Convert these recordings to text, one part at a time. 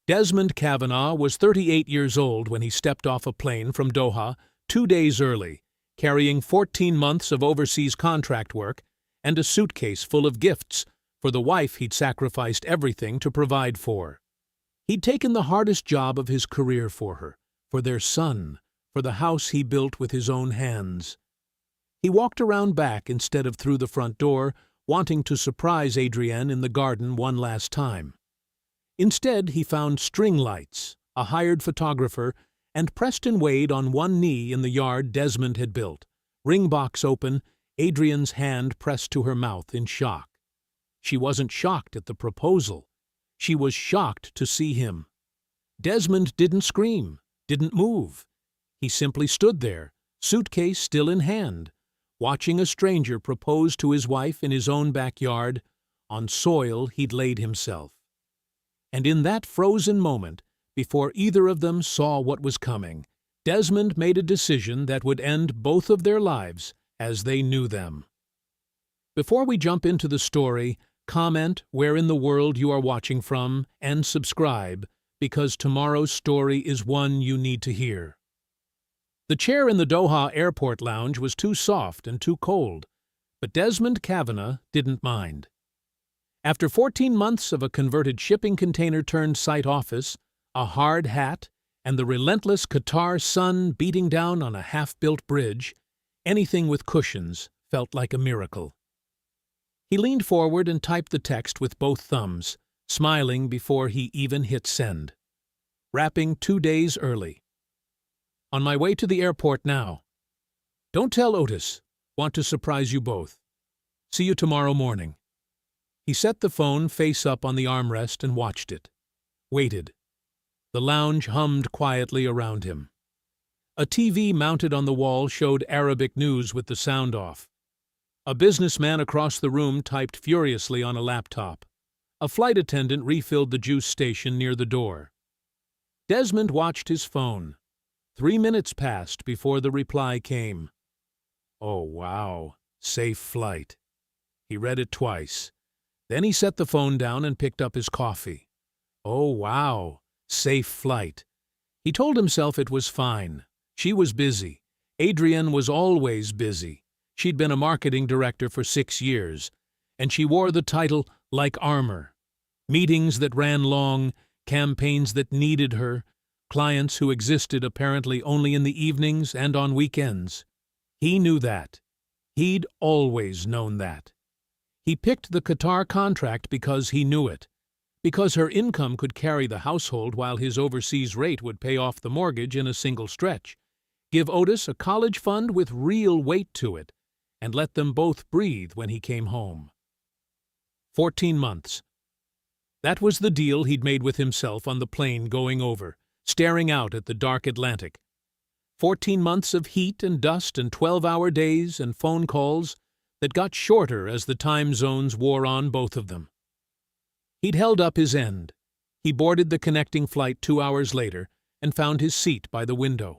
Desmond Kavanaugh was 38 years old when he stepped off a plane from Doha 2 days early, carrying 14 months of overseas contract work and a suitcase full of gifts for the wife he'd sacrificed everything to provide for. He'd taken the hardest job of his career for her, for their son, for the house he built with his own hands. He walked around back instead of through the front door, wanting to surprise Adrienne in the garden one last time. Instead, he found string lights, a hired photographer, and Preston Wade on one knee in the yard Desmond had built, ring box open, Adrienne's hand pressed to her mouth in shock. She wasn't shocked at the proposal. She was shocked to see him. Desmond didn't scream, didn't move. He simply stood there, suitcase still in hand, watching a stranger propose to his wife in his own backyard, on soil he'd laid himself. And in that frozen moment, before either of them saw what was coming, Desmond made a decision that would end both of their lives as they knew them. Before we jump into the story, comment where in the world you are watching from and subscribe, because tomorrow's story is one you need to hear. The chair in the Doha airport lounge was too soft and too cold, but Desmond Kavanaugh didn't mind. After 14 months of a converted shipping container-turned-site office, a hard hat, and the relentless Qatar sun beating down on a half-built bridge, anything with cushions felt like a miracle. He leaned forward and typed the text with both thumbs, smiling before he even hit send. Wrapping 2 days early. On my way to the airport now. Don't tell Otis. Want to surprise you both. See you tomorrow morning. He set the phone face up on the armrest and watched it. Waited. The lounge hummed quietly around him. A TV mounted on the wall showed Arabic news with the sound off. A businessman across the room typed furiously on a laptop. A flight attendant refilled the juice station near the door. Desmond watched his phone. 3 minutes passed before the reply came. Oh, wow. Safe flight. He read it twice. Then he set the phone down and picked up his coffee. Oh, wow. Safe flight. He told himself it was fine. She was busy. Adrienne was always busy. She'd been a marketing director for 6 years, and she wore the title like armor. Meetings that ran long, campaigns that needed her, clients who existed apparently only in the evenings and on weekends. He knew that. He'd always known that. He picked the Qatar contract because he knew it, because her income could carry the household while his overseas rate would pay off the mortgage in a single stretch, give Otis a college fund with real weight to it, and let them both breathe when he came home. 14 months. That was the deal he'd made with himself on the plane going over, staring out at the dark Atlantic. 14 months of heat and dust and 12-hour days and phone calls that got shorter as the time zones wore on both of them. He'd held up his end. He boarded the connecting flight 2 hours later and found his seat by the window.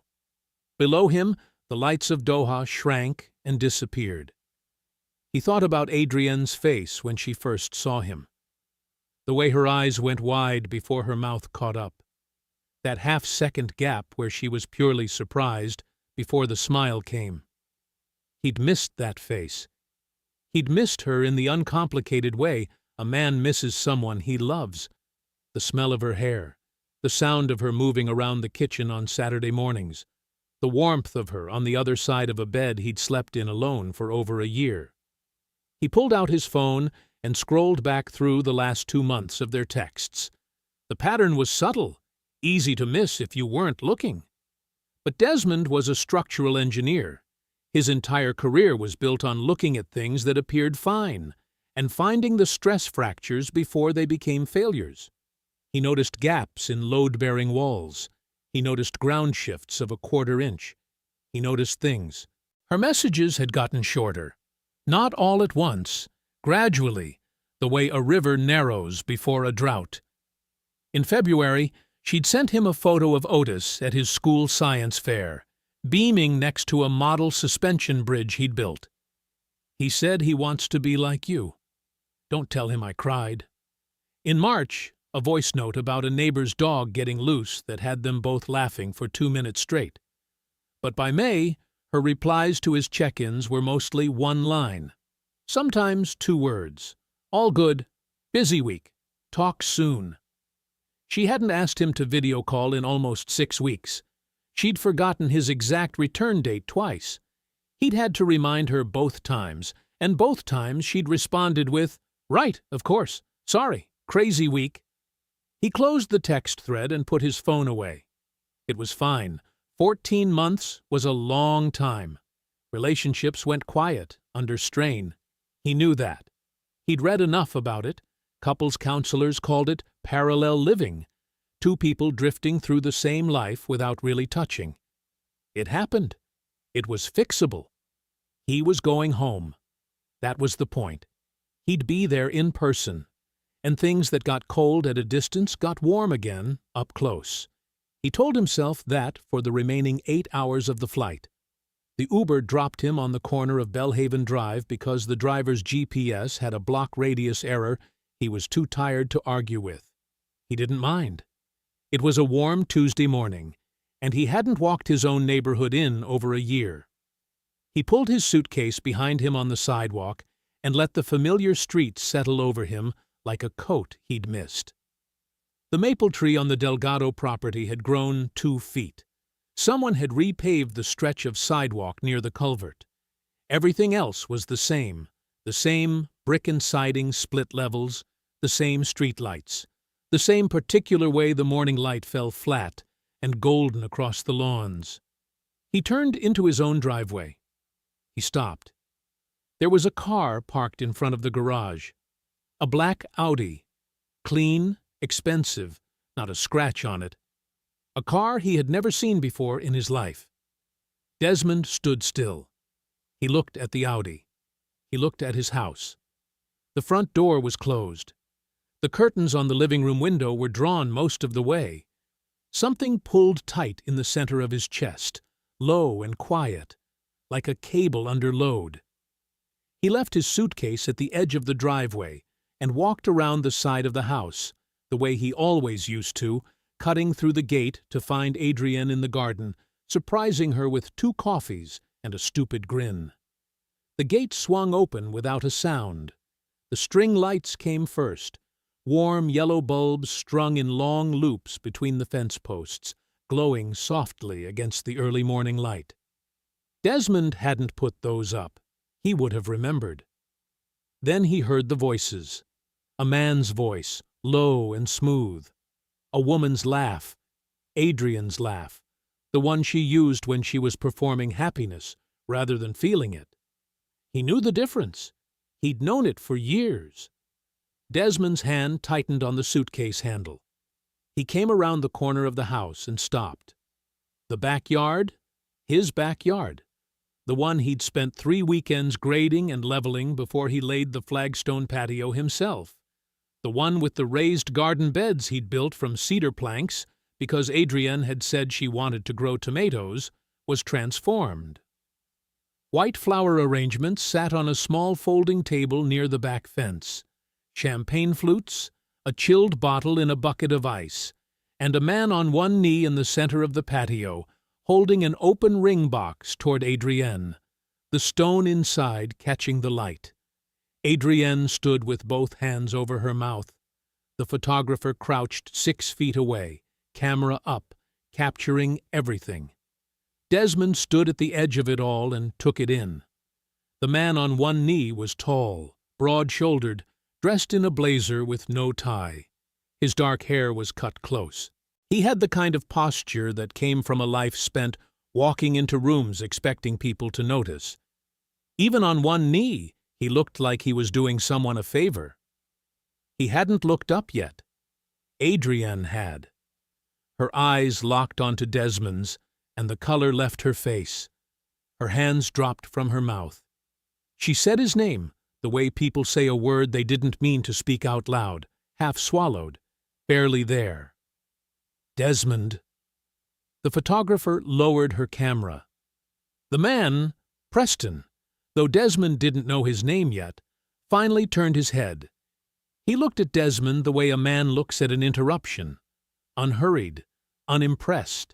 Below him, the lights of Doha shrank and disappeared. He thought about Adrienne's face when she first saw him. The way her eyes went wide before her mouth caught up. That half-second gap where she was purely surprised before the smile came. He'd missed that face. He'd missed her in the uncomplicated way a man misses someone he loves. The smell of her hair, the sound of her moving around the kitchen on Saturday mornings, the warmth of her on the other side of a bed he'd slept in alone for over a year. He pulled out his phone and scrolled back through the last 2 months of their texts. The pattern was subtle, easy to miss if you weren't looking. But Desmond was a structural engineer. His entire career was built on looking at things that appeared fine and finding the stress fractures before they became failures. He noticed gaps in load-bearing walls. He noticed ground shifts of a 1/4 inch. He noticed things. Her messages had gotten shorter. Not all at once, gradually, the way a river narrows before a drought. In February, she'd sent him a photo of Otis at his school science fair, beaming next to a model suspension bridge he'd built. He said he wants to be like you. Don't tell him I cried. In March, a voice note about a neighbor's dog getting loose that had them both laughing for 2 minutes straight. But by May, her replies to his check-ins were mostly one line. Sometimes 2 words. All good. Busy week. Talk soon. She hadn't asked him to video call in almost 6 weeks. She'd forgotten his exact return date twice. He'd had to remind her both times, and both times she'd responded with, "Right, of course. Sorry. Crazy week." He closed the text thread and put his phone away. It was fine. 14 months was a long time. Relationships went quiet, under strain. He knew that. He'd read enough about it. Couples counselors called it parallel living, 2 people drifting through the same life without really touching. It happened. It was fixable. He was going home. That was the point. He'd be there in person, and things that got cold at a distance got warm again up close. He told himself that for the remaining 8 hours of the flight. The Uber dropped him on the corner of Belhaven Drive because the driver's GPS had a block radius error he was too tired to argue with. He didn't mind. It was a warm Tuesday morning, and he hadn't walked his own neighborhood in over a year. He pulled his suitcase behind him on the sidewalk and let the familiar street settle over him like a coat he'd missed. The maple tree on the Delgado property had grown 2 feet. Someone had repaved the stretch of sidewalk near the culvert. Everything else was the same brick and siding split levels, the same streetlights, the same particular way the morning light fell flat and golden across the lawns. He turned into his own driveway. He stopped. There was a car parked in front of the garage. A black Audi. Clean, expensive, not a scratch on it. A car he had never seen before in his life. Desmond stood still. He looked at the Audi. He looked at his house. The front door was closed. The curtains on the living room window were drawn most of the way. Something pulled tight in the center of his chest, low and quiet, like a cable under load. He left his suitcase at the edge of the driveway and walked around the side of the house, the way he always used to, cutting through the gate to find Adrienne in the garden, surprising her with 2 coffees and a stupid grin. The gate swung open without a sound. The string lights came first, warm yellow bulbs strung in long loops between the fence posts, glowing softly against the early morning light. Desmond hadn't put those up. He would have remembered. Then he heard the voices. A man's voice, low and smooth. A woman's laugh, Adrienne's laugh, the one she used when she was performing happiness rather than feeling it. He knew the difference. He'd known it for years. Desmond's hand tightened on the suitcase handle. He came around the corner of the house and stopped. The backyard? His backyard. The one he'd spent 3 weekends grading and leveling before he laid the flagstone patio himself. The one with the raised garden beds he'd built from cedar planks because Adrienne had said she wanted to grow tomatoes, was transformed. White flower arrangements sat on a small folding table near the back fence. Champagne flutes, a chilled bottle in a bucket of ice, and a man on one knee in the center of the patio, holding an open ring box toward Adrienne, the stone inside catching the light. Adrienne stood with both hands over her mouth. The photographer crouched 6 feet away, camera up, capturing everything. Desmond stood at the edge of it all and took it in. The man on one knee was tall, broad-shouldered, dressed in a blazer with no tie. His dark hair was cut close. He had the kind of posture that came from a life spent walking into rooms expecting people to notice. Even on one knee, he looked like he was doing someone a favor. He hadn't looked up yet. Adrienne had. Her eyes locked onto Desmond's, and the color left her face. Her hands dropped from her mouth. She said his name, the way people say a word they didn't mean to speak out loud, half swallowed, barely there. Desmond. The photographer lowered her camera. The man, Preston, though Desmond didn't know his name yet, finally turned his head. He looked at Desmond the way a man looks at an interruption, unhurried, unimpressed.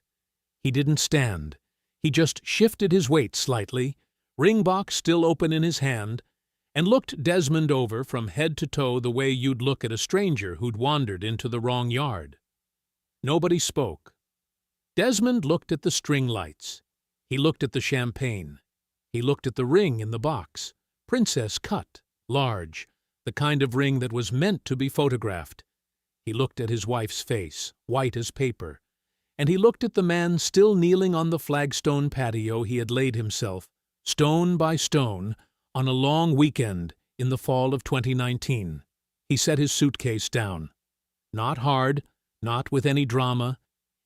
He didn't stand. He just shifted his weight slightly, ring box still open in his hand, and looked Desmond over from head to toe the way you'd look at a stranger who'd wandered into the wrong yard. Nobody spoke. Desmond looked at the string lights. He looked at the champagne. He looked at the ring in the box, princess cut, large, the kind of ring that was meant to be photographed. He looked at his wife's face, white as paper, and he looked at the man still kneeling on the flagstone patio he had laid himself, stone by stone, on a long weekend in the fall of 2019. He set his suitcase down. Not hard, not with any drama.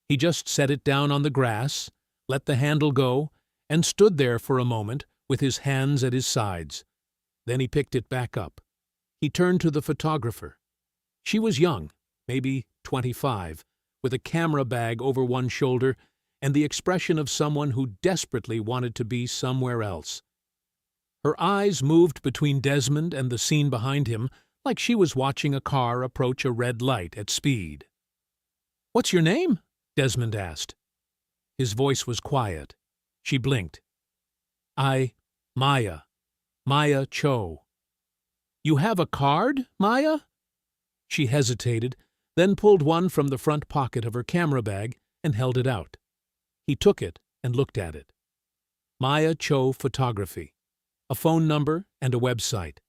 He just set it down on the grass, let the handle go, and stood there for a moment with his hands at his sides. Then he picked it back up. He turned to the photographer. She was young, maybe 25, with a camera bag over one shoulder and the expression of someone who desperately wanted to be somewhere else. Her eyes moved between Desmond and the scene behind him like she was watching a car approach a red light at speed. "What's your name?" Desmond asked. His voice was quiet. She blinked. Maya. Maya Cho." "You have a card, Maya?" She hesitated, then pulled one from the front pocket of her camera bag and held it out. He took it and looked at it. Maya Cho Photography. A phone number and a website.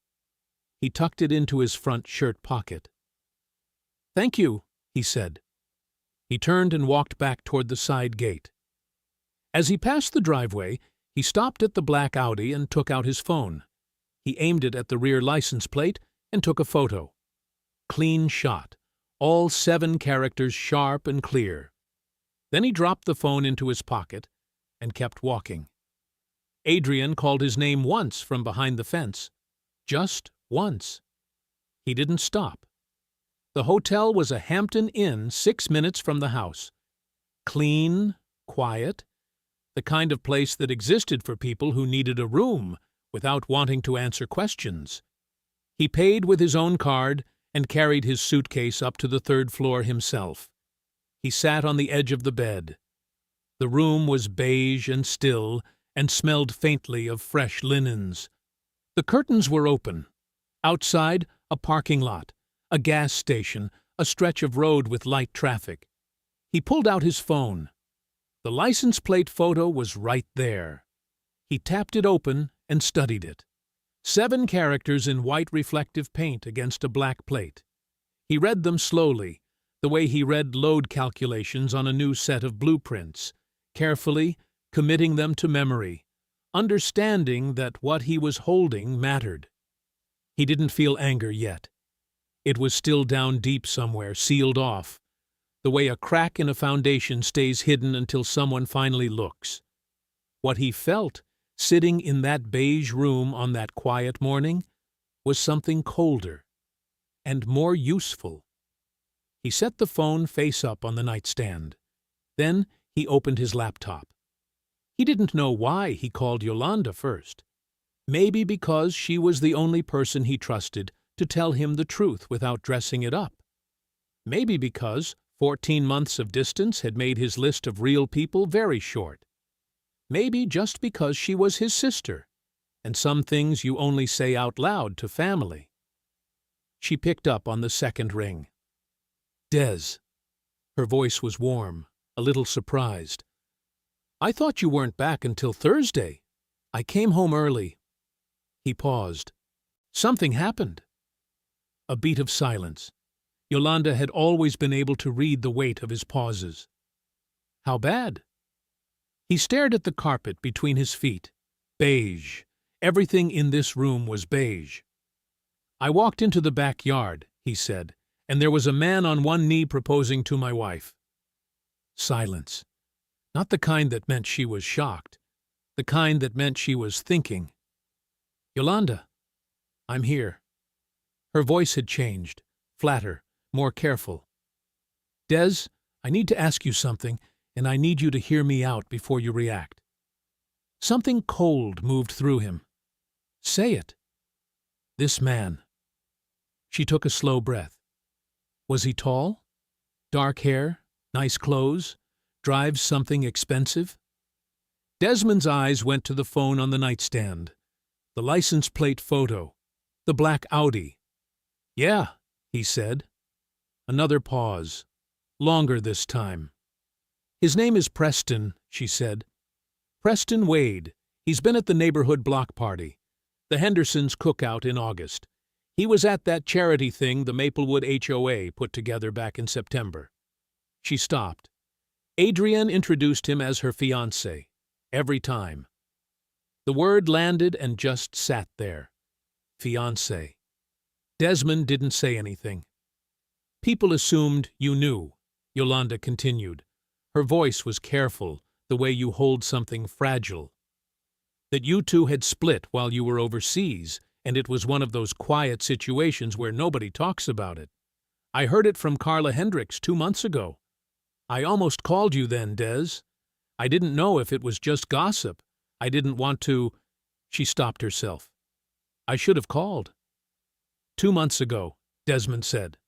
He tucked it into his front shirt pocket. "Thank you," he said. He turned and walked back toward the side gate. As he passed the driveway, he stopped at the black Audi and took out his phone. He aimed it at the rear license plate and took a photo. Clean shot, all 7 characters sharp and clear. Then he dropped the phone into his pocket and kept walking. Adrian called his name once from behind the fence. Just once. He didn't stop. The hotel was a Hampton Inn 6 minutes from the house. Clean, quiet, the kind of place that existed for people who needed a room without wanting to answer questions. He paid with his own card and carried his suitcase up to the 3rd floor himself. He sat on the edge of the bed. The room was beige and still and smelled faintly of fresh linens. The curtains were open. Outside, a parking lot, a gas station, a stretch of road with light traffic. He pulled out his phone. The license plate photo was right there. He tapped it open and studied it. 7 characters in white reflective paint against a black plate. He read them slowly, the way he read load calculations on a new set of blueprints, carefully, committing them to memory, understanding that what he was holding mattered. He didn't feel anger yet. It was still down deep somewhere, sealed off, the way a crack in a foundation stays hidden until someone finally looks. What he felt, sitting in that beige room on that quiet morning, was something colder and more useful. He set the phone face up on the nightstand. Then he opened his laptop. He didn't know why he called Yolanda first. Maybe because she was the only person he trusted to tell him the truth without dressing it up. Maybe because 14 months of distance had made his list of real people very short. Maybe just because she was his sister, and some things you only say out loud to family. She picked up on the 2nd ring. "Des." Her voice was warm, a little surprised. "I thought you weren't back until Thursday. I came home early." He paused. "Something happened." A beat of silence. Yolanda had always been able to read the weight of his pauses. "How bad?" He stared at the carpet between his feet. Beige. Everything in this room was beige. "I walked into the backyard," he said, "and there was a man on one knee proposing to my wife." Silence. Not the kind that meant she was shocked. The kind that meant she was thinking. "Yolanda, I'm here." Her voice had changed, flatter, more careful. "Des, I need to ask you something, and I need you to hear me out before you react." Something cold moved through him. "Say it." "This man." She took a slow breath. Was he tall? Dark hair? Nice clothes? Drives something expensive? Desmond's eyes went to the phone on the nightstand. The license plate photo. The black Audi. Yeah, he said. Another pause. Longer this time. His name is Preston, she said. Preston Wade. He's been at the neighborhood block party. The Hendersons' cookout in August. He was at that charity thing the Maplewood HOA put together back in September. She stopped. Adrienne introduced him as her fiancé. Every time. The word landed and just sat there. Fiancé. Desmond didn't say anything. People assumed you knew, Yolanda continued. Her voice was careful, the way you hold something fragile. That you two had split while you were overseas, and it was one of those quiet situations where nobody talks about it. I heard it from Carla Hendricks 2 months ago. I almost called you then, Des. I didn't know if it was just gossip. I didn't want to— She stopped herself. I should have called. 2 months ago, Desmond said.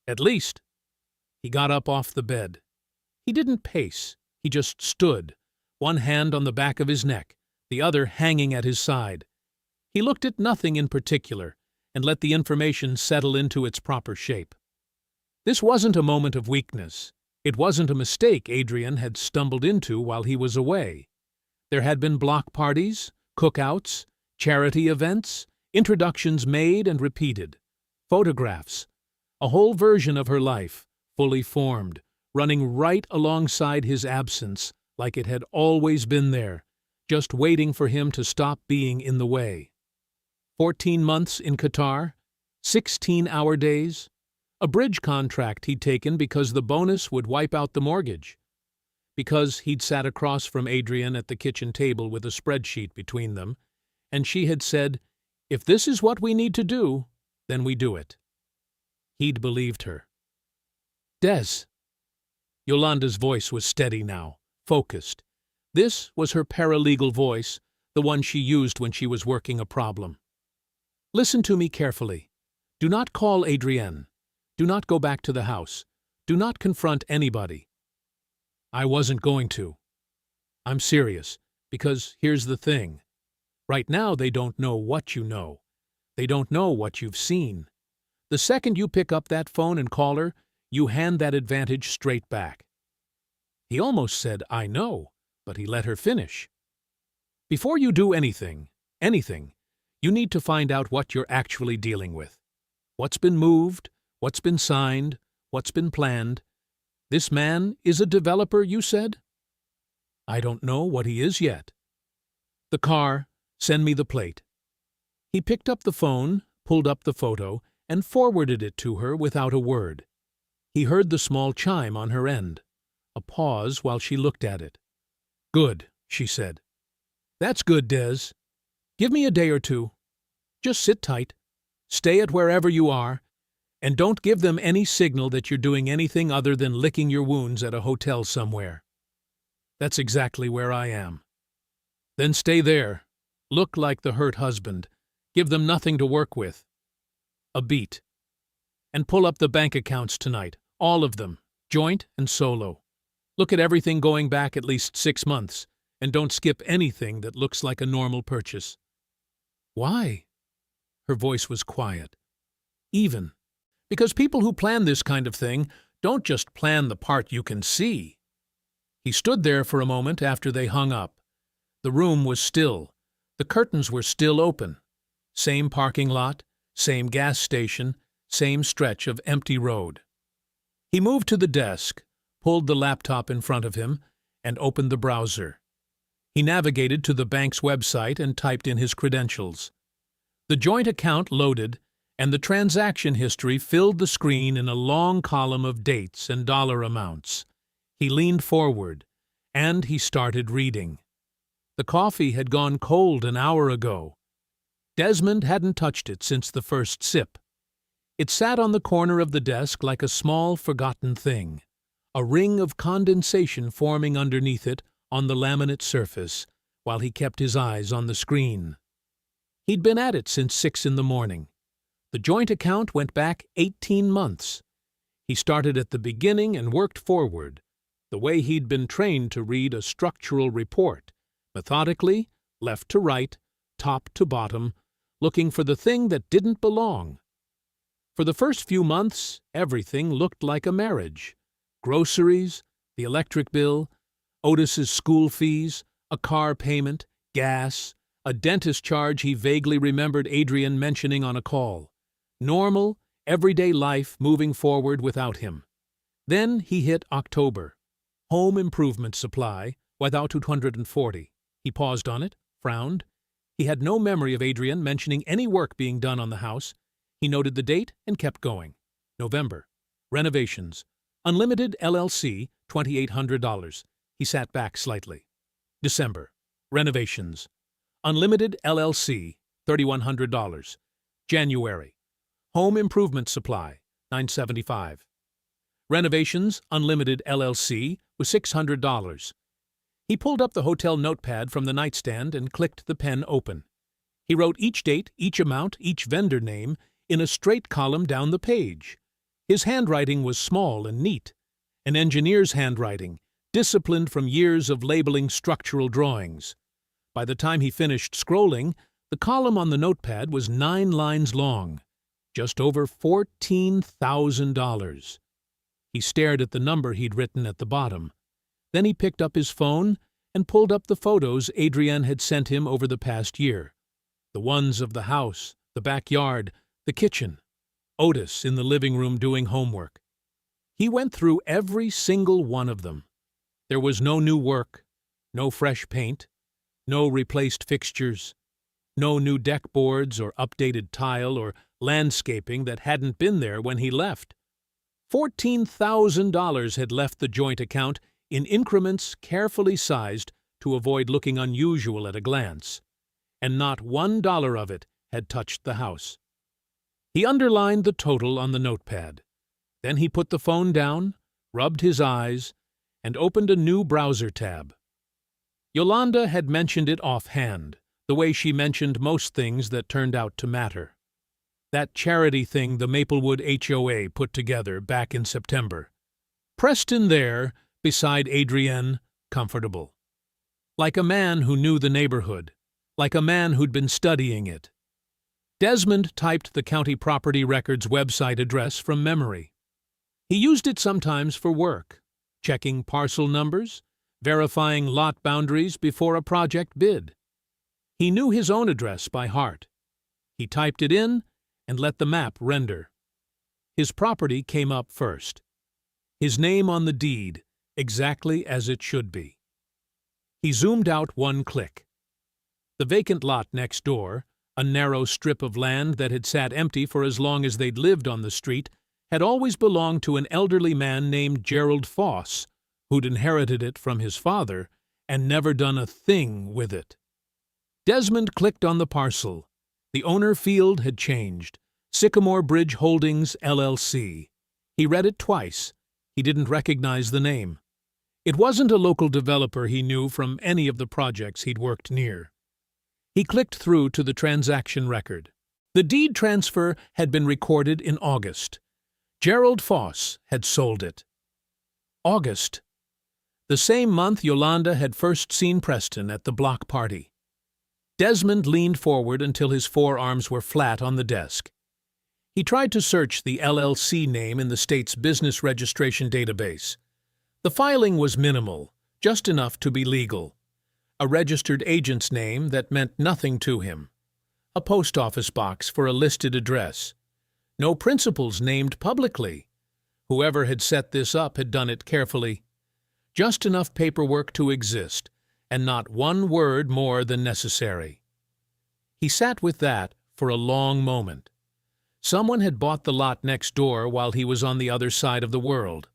At least. He got up off the bed. He didn't pace. He just stood, one hand on the back of his neck, the other hanging at his side. He looked at nothing in particular and let the information settle into its proper shape. This wasn't a moment of weakness. It wasn't a mistake Adrienne had stumbled into while he was away. There had been block parties, cookouts, charity events, introductions made and repeated, photographs, a whole version of her life, fully formed, running right alongside his absence like it had always been there, just waiting for him to stop being in the way. 14 months in Qatar, 16-hour days, a bridge contract he'd taken because the bonus would wipe out the mortgage, because he'd sat across from Adrienne at the kitchen table with a spreadsheet between them, and she had said, "If this is what we need to do, then we do it." He'd believed her. Des. Yolanda's voice was steady now, focused. This was her paralegal voice, the one she used when she was working a problem. Listen to me carefully. Do not call Adrienne. Do not go back to the house. Do not confront anybody. I wasn't going to. I'm serious, because here's the thing. Right now they don't know what you know. They don't know what you've seen. The second you pick up that phone and call her, you hand that advantage straight back. He almost said, I know, but he let her finish. Before you do anything, you need to find out what you're actually dealing with. What's been moved, what's been signed, what's been planned. This man is a developer, you said? I don't know what he is yet. The car, send me the plate. He picked up the phone, pulled up the photo, and forwarded it to her without a word. He heard the small chime on her end. A pause while she looked at it. Good, she said. That's good, Des. Give me a day or two. Just sit tight. Stay at wherever you are, and don't give them any signal that you're doing anything other than licking your wounds at a hotel somewhere. That's exactly where I am. Then stay there. Look like the hurt husband. Give them nothing to work with. A beat. And pull up the bank accounts tonight, all of them, joint and solo. Look at everything going back at least 6 months, and don't skip anything that looks like a normal purchase. Why? Her voice was quiet. Even. Because people who plan this kind of thing don't just plan the part you can see. He stood there for a moment after they hung up. The room was still. The curtains were still open. Same parking lot, same gas station, same stretch of empty road. He moved to the desk, pulled the laptop in front of him, and opened the browser. He navigated to the bank's website and typed in his credentials. The joint account loaded, and the transaction history filled the screen in a long column of dates and dollar amounts. He leaned forward, and he started reading. The coffee had gone cold an hour ago. Desmond hadn't touched it since the first sip. It sat on the corner of the desk like a small, forgotten thing, a ring of condensation forming underneath it on the laminate surface, while he kept his eyes on the screen. He'd been at it since 6 in the morning. The joint account went back 18 months. He started at the beginning and worked forward, the way he'd been trained to read a structural report, methodically, left to right, top to bottom, looking for the thing that didn't belong. For the first few months, everything looked like a marriage. Groceries, the electric bill, Otis's school fees, a car payment, gas, a dentist charge he vaguely remembered Adrian mentioning on a call. Normal, everyday life moving forward without him. Then he hit October. Home improvement supply, without 240. He paused on it, frowned. He had no memory of Adrian mentioning any work being done on the house. He noted the date and kept going. November. Renovations. Unlimited LLC, $2,800. He sat back slightly. December. Renovations. Unlimited LLC, $3,100. January. Home improvement supply, $975. Renovations, Unlimited LLC, was $600. He pulled up the hotel notepad from the nightstand and clicked the pen open. He wrote each date, each amount, each vendor name in a straight column down the page. His handwriting was small and neat, an engineer's handwriting, disciplined from years of labeling structural drawings. By the time he finished scrolling, the column on the notepad was 9 lines long, just over $14,000. He stared at the number he'd written at the bottom. Then he picked up his phone and pulled up the photos Adrian had sent him over the past year. The ones of the house, the backyard, the kitchen. Otis in the living room doing homework. He went through every single one of them. There was no new work, no fresh paint, no replaced fixtures, no new deck boards or updated tile or landscaping that hadn't been there when he left. $14,000 had left the joint account in increments carefully sized to avoid looking unusual at a glance, and not $1 of it had touched the house. He underlined the total on the notepad. Then he put the phone down, rubbed his eyes, and opened a new browser tab. Yolanda had mentioned it offhand, the way she mentioned most things that turned out to matter. That charity thing the Maplewood HOA put together back in September. Preston there, beside Adrienne, comfortable. Like a man who knew the neighborhood, like a man who'd been studying it. Desmond typed the county property records website address from memory. He used it sometimes for work, checking parcel numbers, verifying lot boundaries before a project bid. He knew his own address by heart. He typed it in and let the map render. His property came up first. His name on the deed, exactly as it should be. He zoomed out one click. The vacant lot next door, a narrow strip of land that had sat empty for as long as they'd lived on the street, had always belonged to an elderly man named Gerald Foss, who'd inherited it from his father and never done a thing with it. Desmond clicked on the parcel. The owner field had changed. Sycamore Bridge Holdings, LLC. He read it twice. He didn't recognize the name. It wasn't a local developer he knew from any of the projects he'd worked near. He clicked through to the transaction record. The deed transfer had been recorded in August. Gerald Foss had sold it. August. The same month Yolanda had first seen Preston at the block party. Desmond leaned forward until his forearms were flat on the desk. He tried to search the LLC name in the state's business registration database. The filing was minimal, just enough to be legal. A registered agent's name that meant nothing to him. A post office box for a listed address. No principals named publicly. Whoever had set this up had done it carefully. Just enough paperwork to exist, and not one word more than necessary. He sat with that for a long moment. Someone had bought the lot next door while he was on the other side of the world.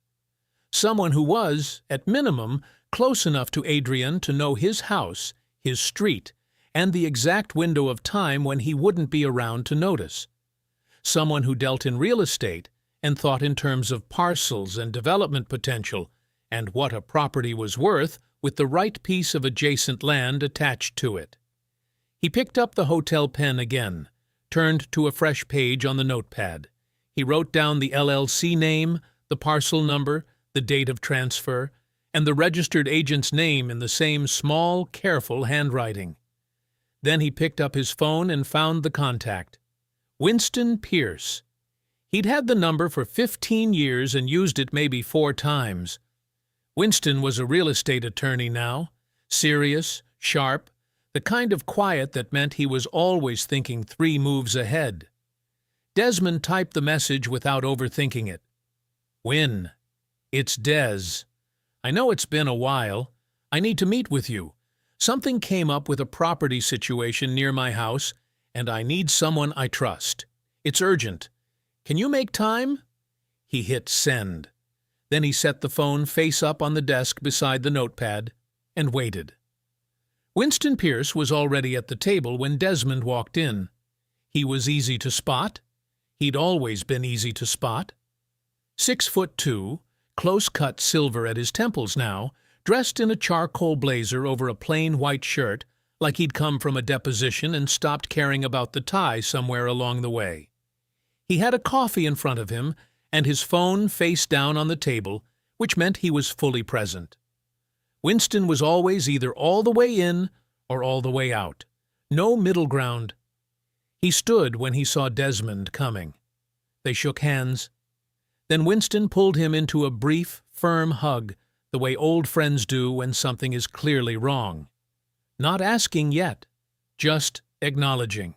Someone who was, at minimum, close enough to Adrian to know his house, his street, and the exact window of time when he wouldn't be around to notice. Someone who dealt in real estate and thought in terms of parcels and development potential and what a property was worth with the right piece of adjacent land attached to it. He picked up the hotel pen again, turned to a fresh page on the notepad. He wrote down the LLC name, the parcel number, the date of transfer, and the registered agent's name in the same small, careful handwriting. Then he picked up his phone and found the contact. Winston Pierce. He'd had the number for 15 years and used it maybe 4 times. Winston was a real estate attorney now, serious, sharp, the kind of quiet that meant he was always thinking 3 moves ahead. Desmond typed the message without overthinking it. Win. It's Des. I know it's been a while. I need to meet with you. Something came up with a property situation near my house, and I need someone I trust. It's urgent. Can you make time? He hit send. Then he set the phone face up on the desk beside the notepad and waited. Winston Pierce was already at the table when Desmond walked in. He was easy to spot. He'd always been easy to spot. 6'2", close-cut silver at his temples now, dressed in a charcoal blazer over a plain white shirt, like he'd come from a deposition and stopped caring about the tie somewhere along the way. He had a coffee in front of him and his phone face down on the table, which meant he was fully present. Winston was always either all the way in or all the way out. No middle ground. He stood when he saw Desmond coming. They shook hands. Then Winston pulled him into a brief, firm hug, the way old friends do when something is clearly wrong. Not asking yet, just acknowledging.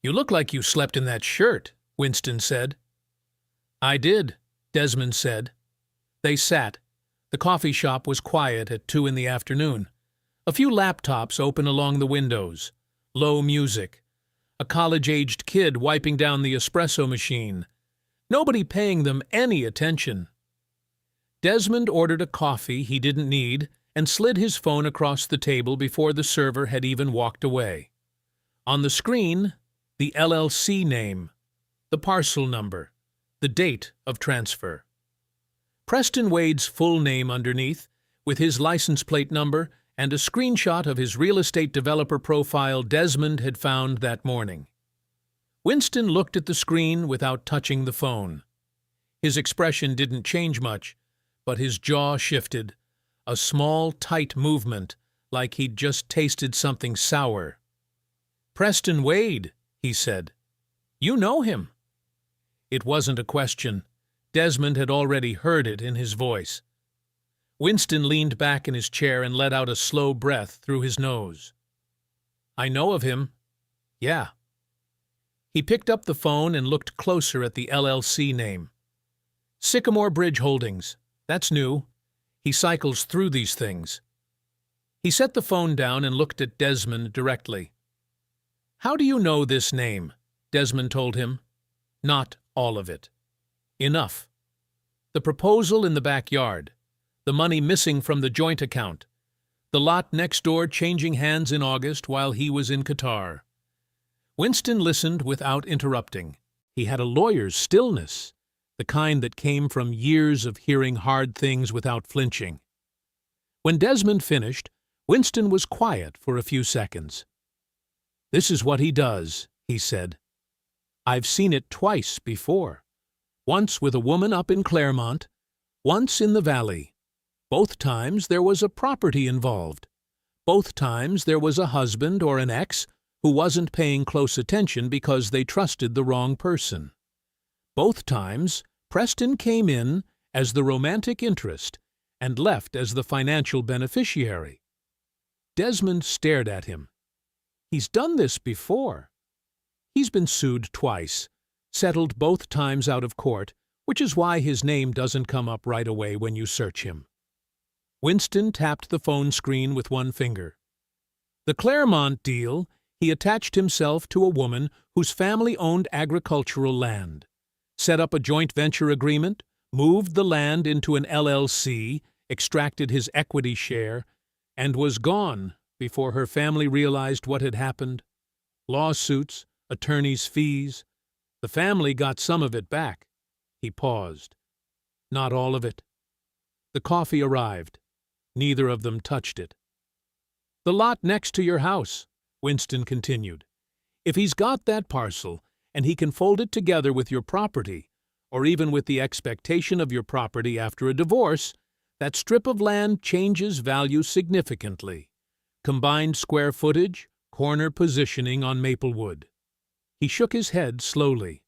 "You look like you slept in that shirt," Winston said. "I did," Desmond said. They sat. The coffee shop was quiet at 2 in the afternoon. A few laptops open along the windows. Low music. A college-aged kid wiping down the espresso machine. Nobody paying them any attention. Desmond ordered a coffee he didn't need and slid his phone across the table before the server had even walked away. On the screen, the LLC name, the parcel number, the date of transfer. Preston Wade's full name underneath, with his license plate number and a screenshot of his real estate developer profile Desmond had found that morning. Winston looked at the screen without touching the phone. His expression didn't change much, but his jaw shifted, a small, tight movement, like he'd just tasted something sour. "Preston Wade," he said. "You know him." It wasn't a question. Desmond had already heard it in his voice. Winston leaned back in his chair and let out a slow breath through his nose. "I know of him. Yeah." He picked up the phone and looked closer at the LLC name. "Sycamore Bridge Holdings. That's new. He cycles through these things." He set the phone down and looked at Desmond directly. "How do you know this name?" Desmond told him. "Not all of it. Enough. The proposal in the backyard. The money missing from the joint account. The lot next door changing hands in August while he was in Qatar." Winston listened without interrupting. He had a lawyer's stillness, the kind that came from years of hearing hard things without flinching. When Desmond finished, Winston was quiet for a few seconds. "This is what he does," he said. "I've seen it twice before. Once with a woman up in Claremont, once in the valley. Both times there was a property involved. Both times there was a husband or an ex who wasn't paying close attention because they trusted the wrong person. Both times, Preston came in as the romantic interest and left as the financial beneficiary." Desmond stared at him. "He's done this before. He's been sued twice, settled both times out of court, which is why his name doesn't come up right away when you search him." Winston tapped the phone screen with one finger. "The Claremont deal, he attached himself to a woman whose family owned agricultural land, set up a joint venture agreement, moved the land into an LLC, extracted his equity share, and was gone before her family realized what had happened. Lawsuits, attorneys' fees. The family got some of it back." He paused. "Not all of it." The coffee arrived. Neither of them touched it. "The lot next to your house," Winston continued. If he's got that parcel, and he can fold it together with your property, or even with the expectation of your property after a divorce, that strip of land changes value significantly. Combined square footage, corner positioning on Maplewood. He shook his head slowly.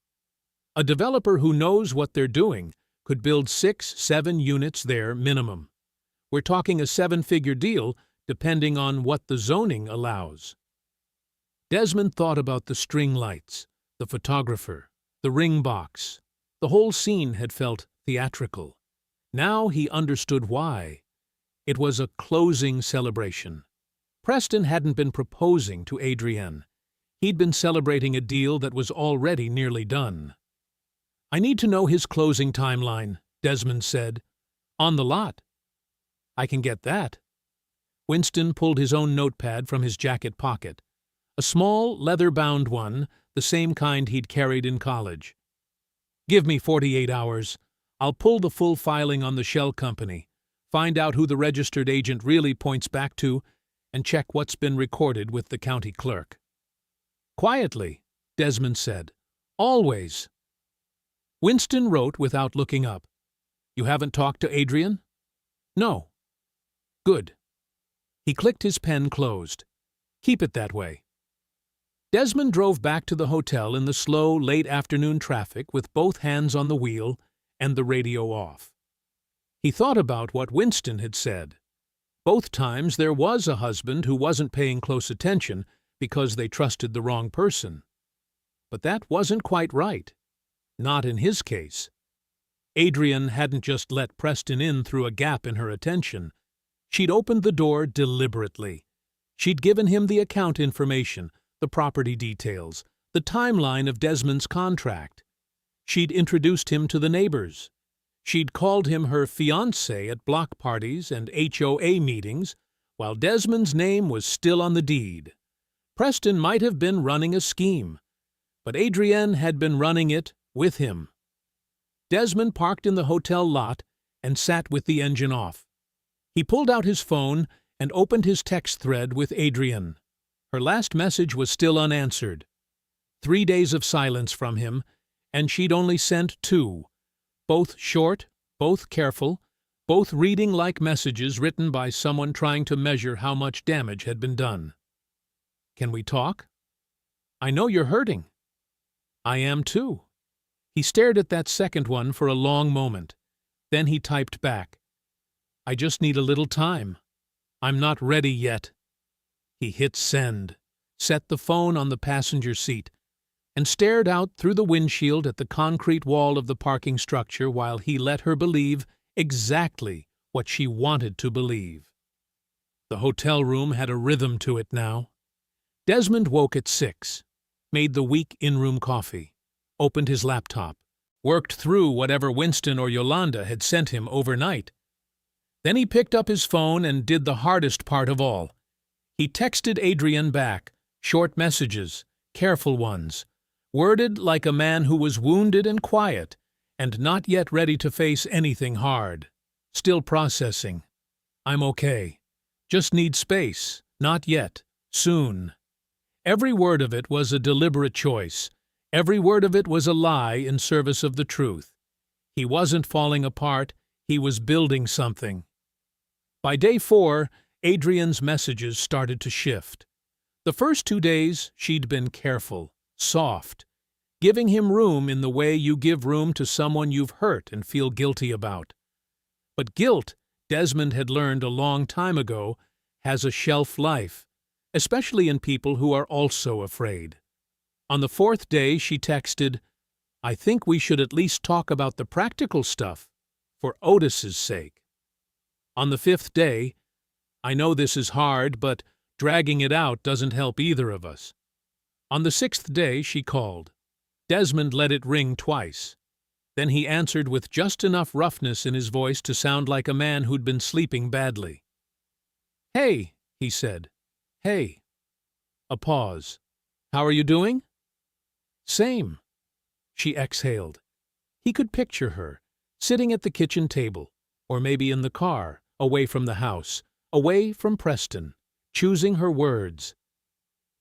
A developer who knows what they're doing could build 6-7 units there minimum. We're talking a 7-figure deal depending on what the zoning allows. Desmond thought about the string lights, the photographer, the ring box. The whole scene had felt theatrical. Now he understood why. It was a closing celebration. Preston hadn't been proposing to Adrienne. He'd been celebrating a deal that was already nearly done. "I need to know his closing timeline," Desmond said. "On the lot." "I can get that." Winston pulled his own notepad from his jacket pocket, a small, leather-bound one, the same kind he'd carried in college. "Give me 48 hours. I'll pull the full filing on the shell company, find out who the registered agent really points back to, and check what's been recorded with the county clerk." "Quietly," Desmond said. "Always." Winston wrote without looking up. "You haven't talked to Adrienne?" "No." "Good." He clicked his pen closed. "Keep it that way." Desmond drove back to the hotel in the slow, late-afternoon traffic with both hands on the wheel and the radio off. He thought about what Winston had said. Both times there was a husband who wasn't paying close attention because they trusted the wrong person. But that wasn't quite right. Not in his case. Adrienne hadn't just let Preston in through a gap in her attention. She'd opened the door deliberately. She'd given him the account information, the property details, the timeline of Desmond's contract. She'd introduced him to the neighbors. She'd called him her fiancé at block parties and HOA meetings, while Desmond's name was still on the deed. Preston might have been running a scheme, but Adrienne had been running it with him. Desmond parked in the hotel lot and sat with the engine off. He pulled out his phone and opened his text thread with Adrienne. Her last message was still unanswered. 3 days of silence from him, and she'd only sent 2. Both short, both careful, both reading like messages written by someone trying to measure how much damage had been done. "Can we talk?" "I know you're hurting." "I am too." He stared at that second one for a long moment. Then he typed back, "I just need a little time. I'm not ready yet." He hit send, set the phone on the passenger seat, and stared out through the windshield at the concrete wall of the parking structure while he let her believe exactly what she wanted to believe. The hotel room had a rhythm to it now. Desmond woke at 6, made the weak in-room coffee, opened his laptop, worked through whatever Winston or Yolanda had sent him overnight. Then he picked up his phone and did the hardest part of all. He texted Adrienne back, short messages, careful ones, worded like a man who was wounded and quiet, and not yet ready to face anything hard. Still processing. "I'm okay. Just need space. Not yet. Soon." Every word of it was a deliberate choice. Every word of it was a lie in service of the truth. He wasn't falling apart. He was building something. By day 4, Adrienne's messages started to shift. The first 2 days, she'd been careful, soft, giving him room in the way you give room to someone you've hurt and feel guilty about. But guilt, Desmond had learned a long time ago, has a shelf life, especially in people who are also afraid. On the 4th day, she texted, "I think we should at least talk about the practical stuff, for Otis's sake." On the 5th day, "I know this is hard, but dragging it out doesn't help either of us." On the 6th day, she called. Desmond let it ring twice. Then he answered with just enough roughness in his voice to sound like a man who'd been sleeping badly. "Hey," he said. "Hey." A pause. "How are you doing?" "Same." She exhaled. He could picture her, sitting at the kitchen table, or maybe in the car, away from the house, away from Preston, choosing her words.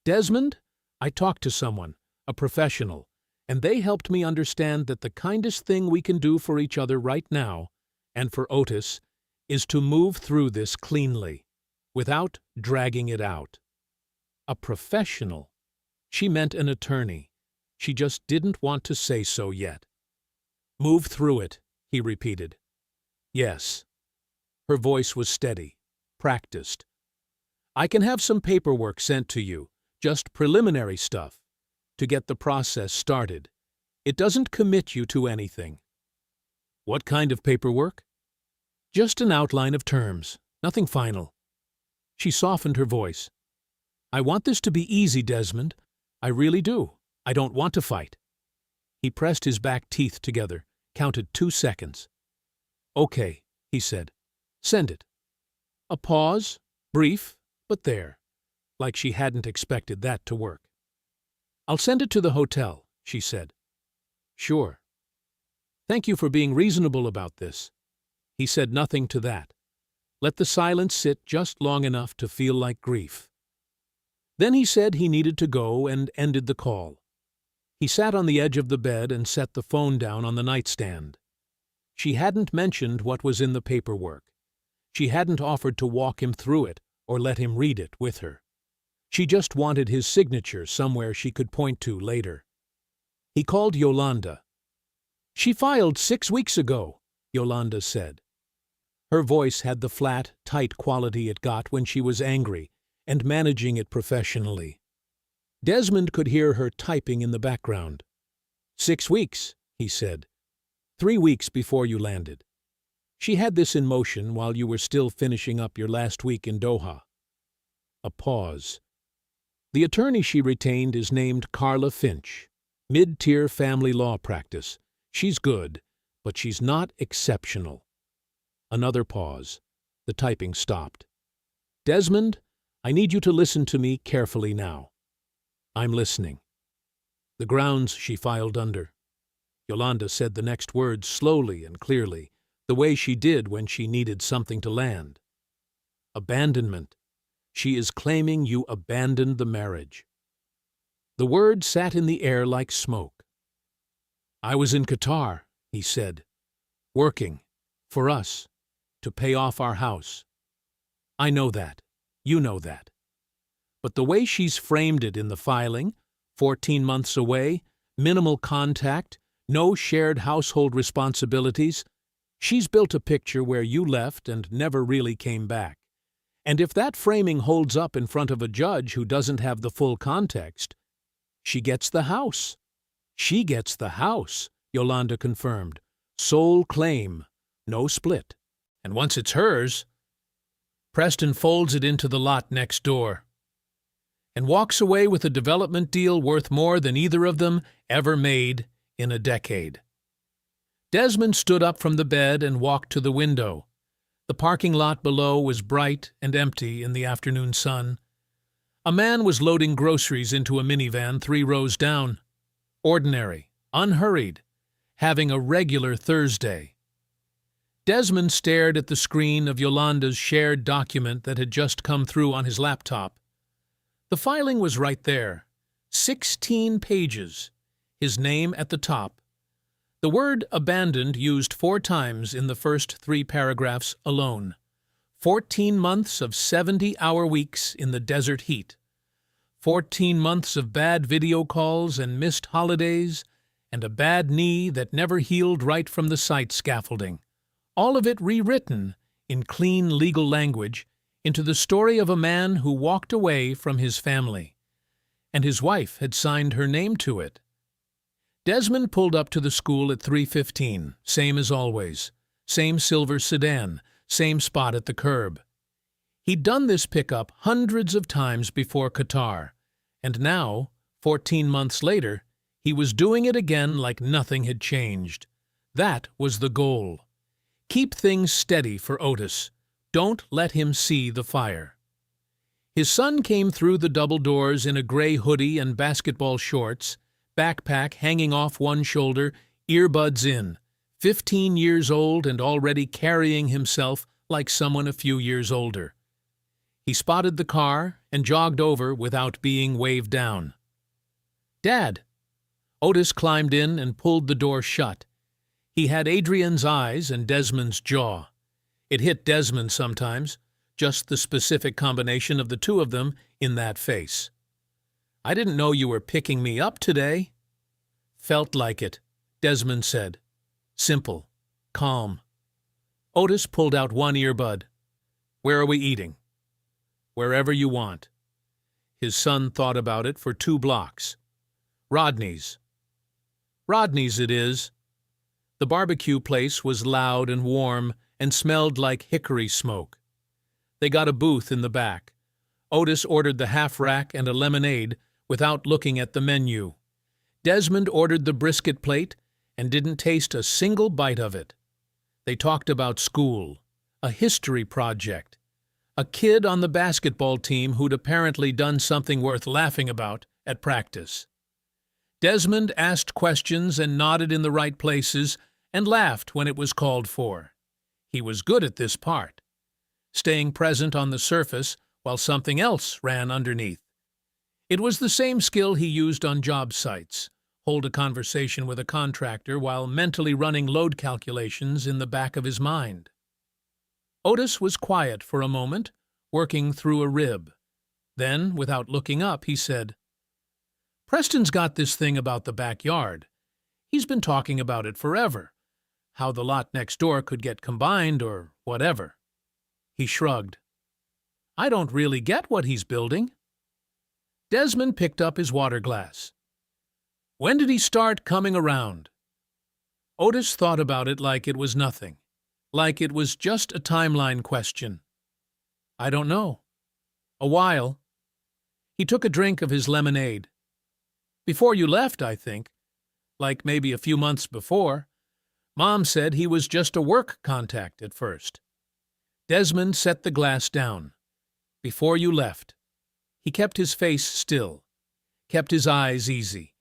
"Desmond, I talked to someone, a professional, and they helped me understand that the kindest thing we can do for each other right now, and for Otis, is to move through this cleanly, without dragging it out. A professional. She meant an attorney. She just didn't want to say so yet. Move through it, he repeated. Yes. Her voice was steady, practiced. I can have some paperwork sent to you, just preliminary stuff, to get the process started. It doesn't commit you to anything. What kind of paperwork? Just an outline of terms, nothing final. She softened her voice. I want this to be easy, Desmond. I really do. I don't want to fight. He pressed his back teeth together, counted 2 seconds. Okay, he said. Send it. A pause, brief, but there, like she hadn't expected that to work. I'll send it to the hotel, she said. Sure. Thank you for being reasonable about this. He said nothing to that. Let the silence sit just long enough to feel like grief. Then he said he needed to go and ended the call. He sat on the edge of the bed and set the phone down on the nightstand. She hadn't mentioned what was in the paperwork. She hadn't offered to walk him through it or let him read it with her. She just wanted his signature somewhere she could point to later. He called Yolanda. She filed 6 weeks ago, Yolanda said. Her voice had the flat, tight quality it got when she was angry and managing it professionally. Desmond could hear her typing in the background. 6 weeks, he said. 3 weeks before you landed. She had this in motion while you were still finishing up your last week in Doha. A pause. The attorney she retained is named Carla Finch. Mid-tier family law practice. She's good, but she's not exceptional. Another pause. The typing stopped. Desmond, I need you to listen to me carefully now. I'm listening. The grounds she filed under. Yolanda said the next words slowly and clearly, the way she did when she needed something to land. Abandonment. She is claiming you abandoned the marriage. The word sat in the air like smoke. I was in Qatar, he said, working, for us, to pay off our house. I know that. You know that. But the way she's framed it in the filing, 14 months away, minimal contact, no shared household responsibilities, she's built a picture where you left and never really came back. And if that framing holds up in front of a judge who doesn't have the full context, she gets the house. She gets the house, Yolanda confirmed. Sole claim, no split. And once it's hers, Preston folds it into the lot next door and walks away with a development deal worth more than either of them ever made in a decade. Desmond stood up from the bed and walked to the window. The parking lot below was bright and empty in the afternoon sun. A man was loading groceries into a minivan 3 rows down. Ordinary, unhurried, having a regular Thursday. Desmond stared at the screen of Yolanda's shared document that had just come through on his laptop. The filing was right there. 16 pages. His name at the top. The word abandoned used 4 times in the first 3 paragraphs alone. 14 months of 70-hour weeks in the desert heat. 14 months of bad video calls and missed holidays, and a bad knee that never healed right from the site scaffolding. All of it rewritten, in clean legal language, into the story of a man who walked away from his family. And his wife had signed her name to it. Desmond pulled up to the school at 3:15, same as always. Same silver sedan, same spot at the curb. He'd done this pickup hundreds of times before Qatar, and now, 14 months later, he was doing it again like nothing had changed. That was the goal. Keep things steady for Otis. Don't let him see the fire. His son came through the double doors in a gray hoodie and basketball shorts, backpack hanging off one shoulder, earbuds in, 15 years old and already carrying himself like someone a few years older. He spotted the car and jogged over without being waved down. "Dad!" Otis climbed in and pulled the door shut. He had Adrian's eyes and Desmond's jaw. It hit Desmond sometimes, just the specific combination of the two of them in that face. "I didn't know you were picking me up today." "Felt like it," Desmond said. Simple, calm. Otis pulled out one earbud. "Where are we eating?" "Wherever you want." His son thought about it for 2 blocks. "Rodney's." "Rodney's it is." The barbecue place was loud and warm and smelled like hickory smoke. They got a booth in the back. Otis ordered the half-rack and a lemonade without looking at the menu. Desmond ordered the brisket plate and didn't taste a single bite of it. They talked about school, a history project, a kid on the basketball team who'd apparently done something worth laughing about at practice. Desmond asked questions and nodded in the right places and laughed when it was called for. He was good at this part, staying present on the surface while something else ran underneath. It was the same skill he used on job sites: hold a conversation with a contractor while mentally running load calculations in the back of his mind. Otis was quiet for a moment, working through a rib. Then, without looking up, he said, "Preston's got this thing about the backyard. He's been talking about it forever. How the lot next door could get combined or whatever." He shrugged. "I don't really get what he's building." Desmond picked up his water glass. "When did he start coming around?" Otis thought about it like it was nothing, like it was just a timeline question. "I don't know. A while." He took a drink of his lemonade. "Before you left, I think. Like maybe a few months before. Mom said he was just a work contact at first." Desmond set the glass down. "Before you left." He kept his face still, kept his eyes easy.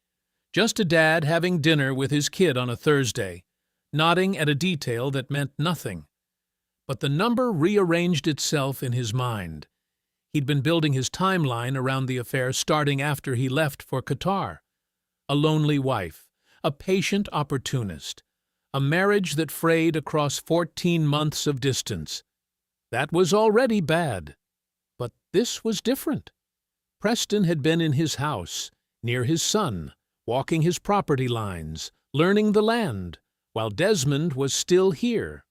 Just a dad having dinner with his kid on a Thursday, nodding at a detail that meant nothing. But the number rearranged itself in his mind. He'd been building his timeline around the affair starting after he left for Qatar. A lonely wife, a patient opportunist, a marriage that frayed across 14 months of distance. That was already bad. But this was different. Preston had been in his house, near his son, walking his property lines, learning the land, while Desmond was still here.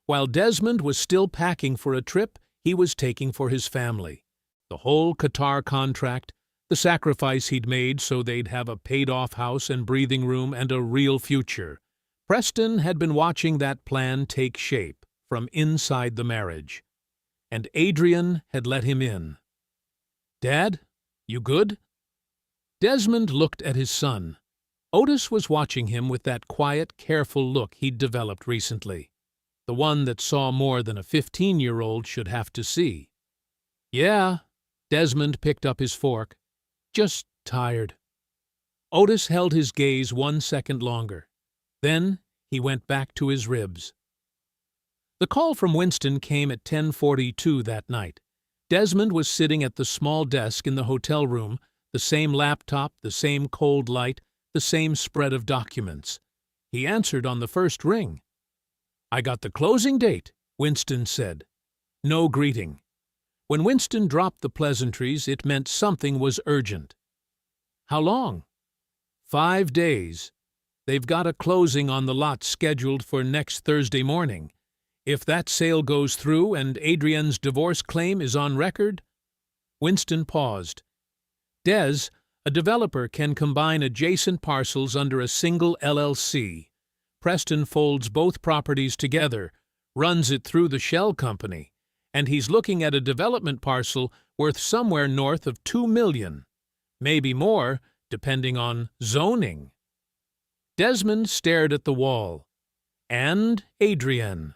While Desmond was still packing for a trip he was taking for his family. The whole Qatar contract, the sacrifice he'd made so they'd have a paid-off house and breathing room and a real future. Preston had been watching that plan take shape from inside the marriage. And Adrian had let him in. "Dad, you good?" Desmond looked at his son. Otis was watching him with that quiet, careful look he'd developed recently, the one that saw more than a 15-year-old should have to see. "Yeah." Desmond picked up his fork. "Just tired." Otis held his gaze 1 second longer. Then he went back to his ribs. The call from Winston came at 10:42 that night. Desmond was sitting at the small desk in the hotel room, the same laptop, the same cold light, the same spread of documents. He answered on the first ring. "I got the closing date," Winston said. No greeting. When Winston dropped the pleasantries, it meant something was urgent. "How long?" 5 days. They've got a closing on the lot scheduled for next Thursday morning. If that sale goes through and Adrian's divorce claim is on record." Winston paused. "Des, a developer can combine adjacent parcels under a single LLC. Preston folds both properties together, runs it through the shell company, and he's looking at a development parcel worth somewhere north of $2 million. Maybe more, depending on zoning." Desmond stared at the wall. "And Adrienne.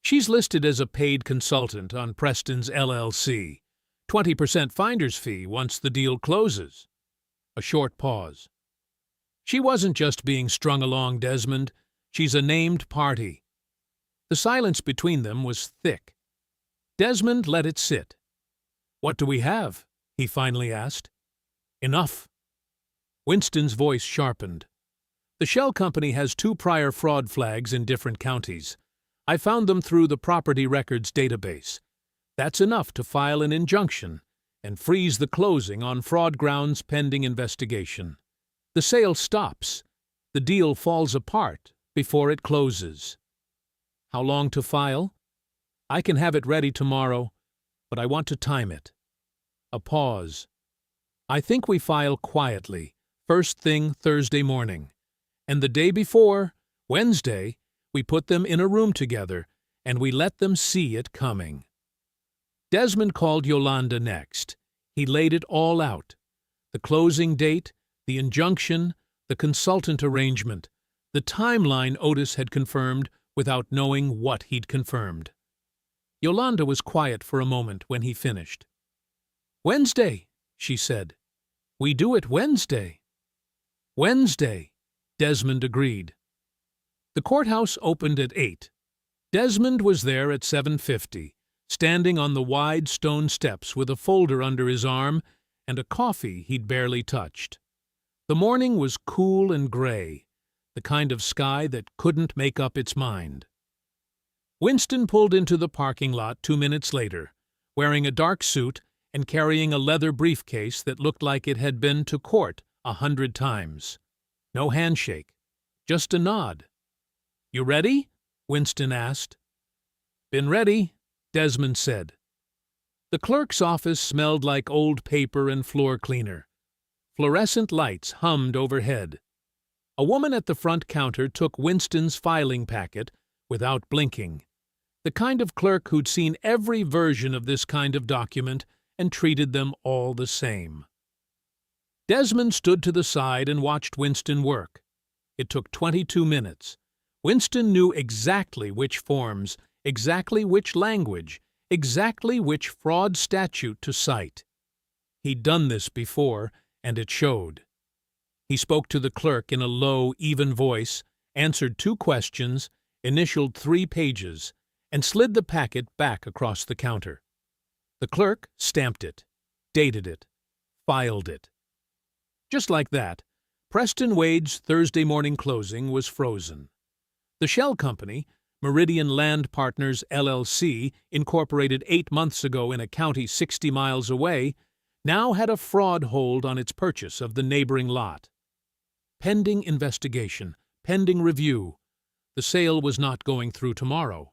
She's listed as a paid consultant on Preston's LLC. 20% finder's fee once the deal closes." A short pause. "She wasn't just being strung along, Desmond. She's a named party." The silence between them was thick. Desmond let it sit. "What do we have?" he finally asked. "Enough." Winston's voice sharpened. The shell company has 2 prior fraud flags in different counties. I found them through the property records database. That's enough to file an injunction and freeze the closing on fraud grounds pending investigation. The sale stops. The deal falls apart before it closes. How long to file? I can have it ready tomorrow, but I want to time it. A pause. I think we file quietly, first thing Thursday morning. And the day before, Wednesday, we put them in a room together and we let them see it coming. Desmond called Yolanda next. He laid it all out. The closing date, the injunction, the consultant arrangement, the timeline Otis had confirmed without knowing what he'd confirmed. Yolanda was quiet for a moment when he finished. "Wednesday," she said. "We do it Wednesday." "Wednesday," Desmond agreed. The courthouse opened at 8. Desmond was there at 7:50, standing on the wide stone steps with a folder under his arm and a coffee he'd barely touched. The morning was cool and gray, the kind of sky that couldn't make up its mind. Winston pulled into the parking lot 2 minutes later, wearing a dark suit and carrying a leather briefcase that looked like it had been to court 100 times. No handshake, just a nod. "You ready?" Winston asked. "Been ready," Desmond said. The clerk's office smelled like old paper and floor cleaner. Fluorescent lights hummed overhead. A woman at the front counter took Winston's filing packet without blinking, the kind of clerk who'd seen every version of this kind of document and treated them all the same. Desmond stood to the side and watched Winston work. It took 22 minutes. Winston knew exactly which forms, exactly which language, exactly which fraud statute to cite. He'd done this before, and it showed. He spoke to the clerk in a low, even voice, answered 2 questions, initialed 3 pages, and slid the packet back across the counter. The clerk stamped it, dated it, filed it. Just like that, Preston Wade's Thursday morning closing was frozen. The shell company, Meridian Land Partners, LLC, incorporated 8 months ago in a county 60 miles away, now had a fraud hold on its purchase of the neighboring lot. Pending investigation, pending review. The sale was not going through tomorrow.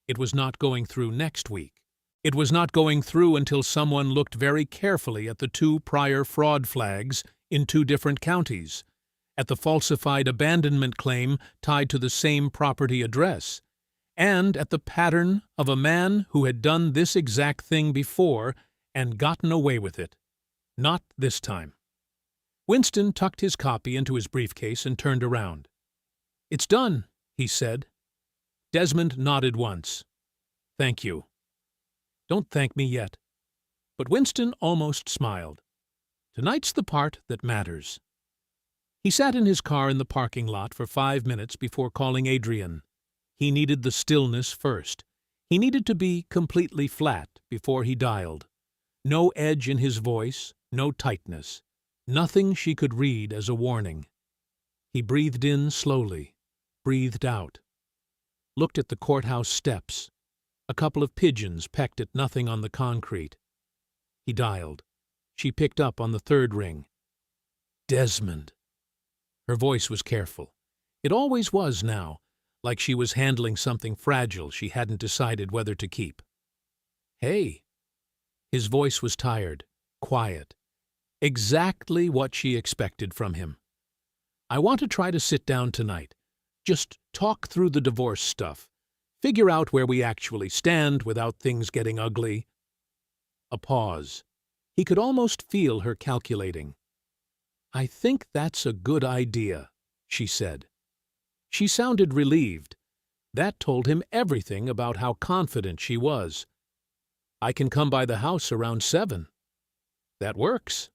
It was not going through next week. It was not going through until someone looked very carefully at the 2 prior fraud flags in 2 different counties, at the falsified abandonment claim tied to the same property address, and at the pattern of a man who had done this exact thing before and gotten away with it. Not this time. Winston tucked his copy into his briefcase and turned around. "It's done," he said. Desmond nodded once. "Thank you." "Don't thank me yet." But Winston almost smiled. Tonight's the part that matters. He sat in his car in the parking lot for 5 minutes before calling Adrian. He needed the stillness first. He needed to be completely flat before he dialed. No edge in his voice, no tightness. Nothing she could read as a warning. He breathed in slowly, breathed out. Looked at the courthouse steps. A couple of pigeons pecked at nothing on the concrete. He dialed. She picked up on the 3rd ring. "Desmond." Her voice was careful. It always was now, like she was handling something fragile she hadn't decided whether to keep. "Hey." His voice was tired, quiet. Exactly what she expected from him. "I want to try to sit down tonight. Just talk through the divorce stuff. Figure out where we actually stand without things getting ugly." A pause. He could almost feel her calculating. "I think that's a good idea," she said. She sounded relieved. That told him everything about how confident she was. "I can come by the house around 7. "That works."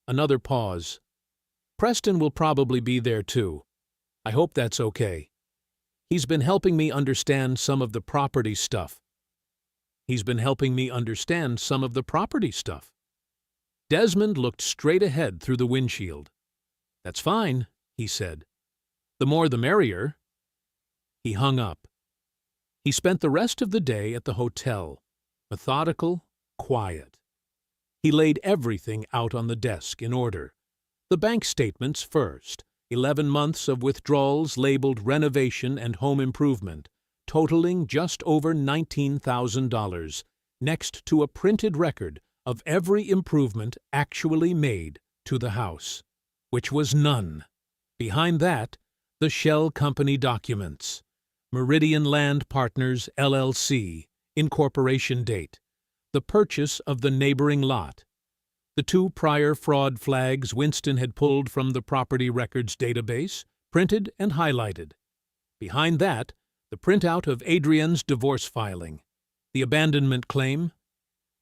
Another pause. "Preston will probably be there too. I hope that's okay. He's been helping me understand some of the property stuff." "He's been helping me understand some of the property stuff." Desmond looked straight ahead through the windshield. "That's fine," he said. "The more the merrier." He hung up. He spent the rest of the day at the hotel, methodical, quiet. He laid everything out on the desk in order. The bank statements first, 11 months of withdrawals labeled renovation and home improvement, totaling just over $19,000, next to a printed record of every improvement actually made to the house, which was none. Behind that, the shell company documents. Meridian Land Partners, LLC, incorporation date. The purchase of the neighboring lot. The 2 prior fraud flags Winston had pulled from the property records database, printed and highlighted. Behind that, the printout of Adrian's divorce filing. The abandonment claim.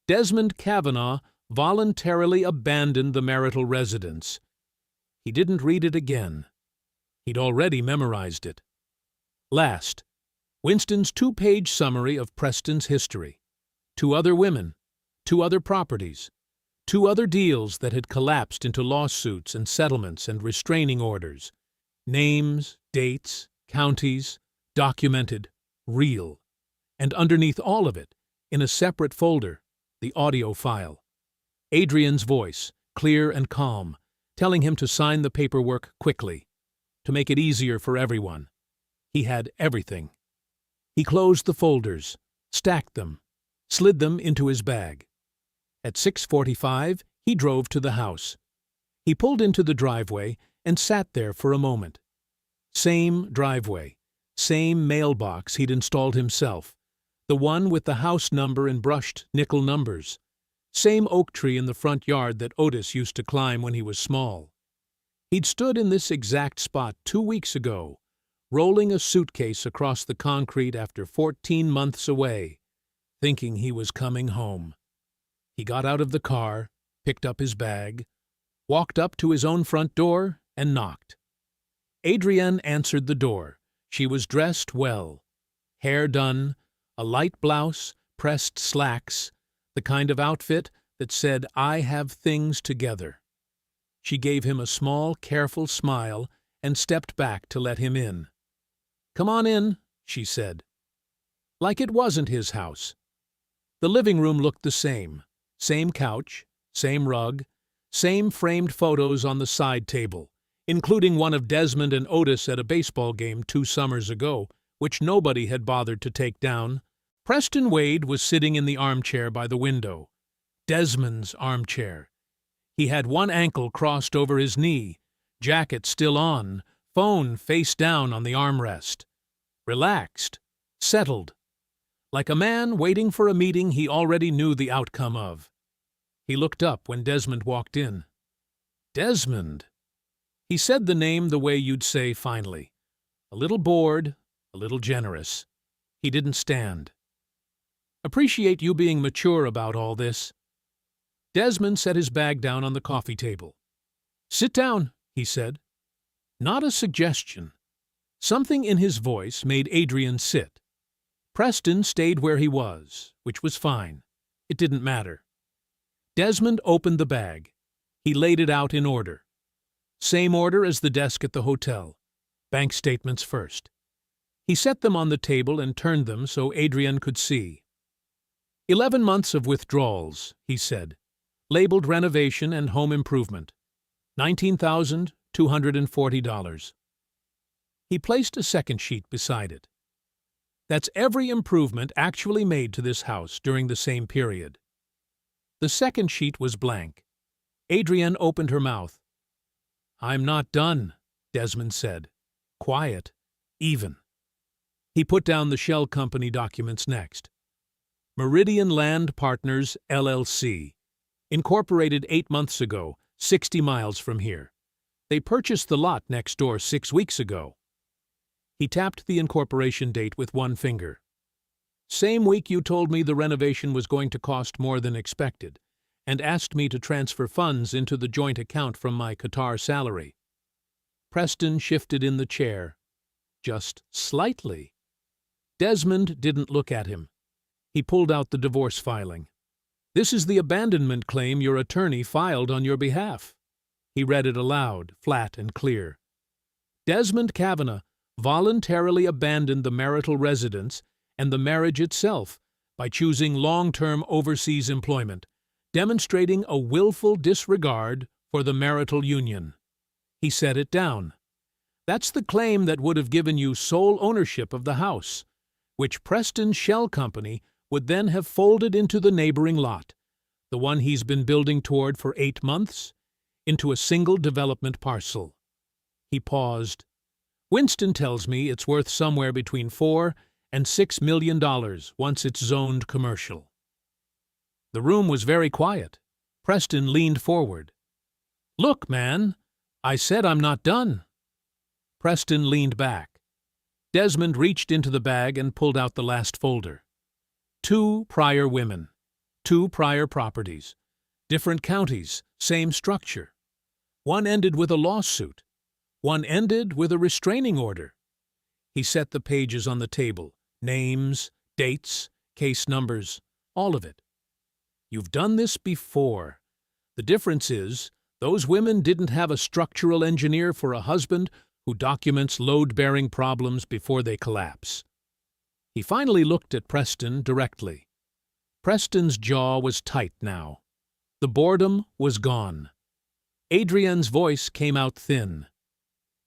Desmond Kavanaugh voluntarily abandoned the marital residence. He didn't read it again. He'd already memorized it. Last, Winston's 2-page summary of Preston's history. 2 other women, 2 other properties, 2 other deals that had collapsed into lawsuits and settlements and restraining orders. Names, dates, counties, documented, real. And underneath all of it, in a separate folder, the audio file. Adrian's voice, clear and calm, telling him to sign the paperwork quickly, to make it easier for everyone. He had everything. He closed the folders, stacked them, slid them into his bag. At 6:45, he drove to the house. He pulled into the driveway and sat there for a moment. Same driveway, same mailbox he'd installed himself, the one with the house number in brushed nickel numbers. Same oak tree in the front yard that Otis used to climb when he was small. He'd stood in this exact spot 2 weeks ago, rolling a suitcase across the concrete after 14 months away, thinking he was coming home. He got out of the car, picked up his bag, walked up to his own front door, and knocked. Adrienne answered the door. She was dressed well. Hair done, a light blouse, pressed slacks, the kind of outfit that said, "I have things together." She gave him a small, careful smile and stepped back to let him in. "Come on in," she said. Like it wasn't his house. The living room looked the same. Same couch, same rug, same framed photos on the side table, including one of Desmond and Otis at a baseball game 2 summers ago, which nobody had bothered to take down. Preston Wade was sitting in the armchair by the window. Desmond's armchair. He had one ankle crossed over his knee, jacket still on, phone face down on the armrest. Relaxed, settled, like a man waiting for a meeting he already knew the outcome of. He looked up when Desmond walked in. Desmond! He said the name the way you'd say finally. A little bored, a little generous. He didn't stand. "Appreciate you being mature about all this." Desmond set his bag down on the coffee table. "Sit down," he said. Not a suggestion. Something in his voice made Adrian sit. Preston stayed where he was, which was fine. It didn't matter. Desmond opened the bag. He laid it out in order. Same order as the desk at the hotel. Bank statements first. He set them on the table and turned them so Adrian could see. 11 months of withdrawals, he said, labeled renovation and home improvement. $19,240. He placed a second sheet beside it. That's every improvement actually made to this house during the same period. The second sheet was blank. Adrienne opened her mouth. "I'm not done," Desmond said. Quiet, even. He put down the shell company documents next. Meridian Land Partners, LLC. Incorporated 8 months ago, 60 miles from here. They purchased the lot next door 6 weeks ago. He tapped the incorporation date with one finger. "Same week you told me the renovation was going to cost more than expected, and asked me to transfer funds into the joint account from my Qatar salary." Preston shifted in the chair. Just slightly. Desmond didn't look at him. He pulled out the divorce filing. "This is the abandonment claim your attorney filed on your behalf." He read it aloud, flat and clear. Desmond Kavanagh voluntarily abandoned the marital residence and the marriage itself by choosing long-term overseas employment, demonstrating a willful disregard for the marital union. He set it down. That's the claim that would have given you sole ownership of the house, which Preston Shell Company would then have folded into the neighboring lot, the one he's been building toward for 8 months, into a single development parcel. He paused. Winston tells me it's worth somewhere between $4 and $6 million once it's zoned commercial. The room was very quiet. Preston leaned forward. Look, man, I said I'm not done. Preston leaned back. Desmond reached into the bag and pulled out the last folder. 2 prior women, 2 prior properties, different counties, same structure. One ended with a lawsuit. One ended with a restraining order. He set the pages on the table, names, dates, case numbers, all of it. You've done this before. The difference is, those women didn't have a structural engineer for a husband who documents load-bearing problems before they collapse. He finally looked at Preston directly. Preston's jaw was tight now. The boredom was gone. Adrienne's voice came out thin.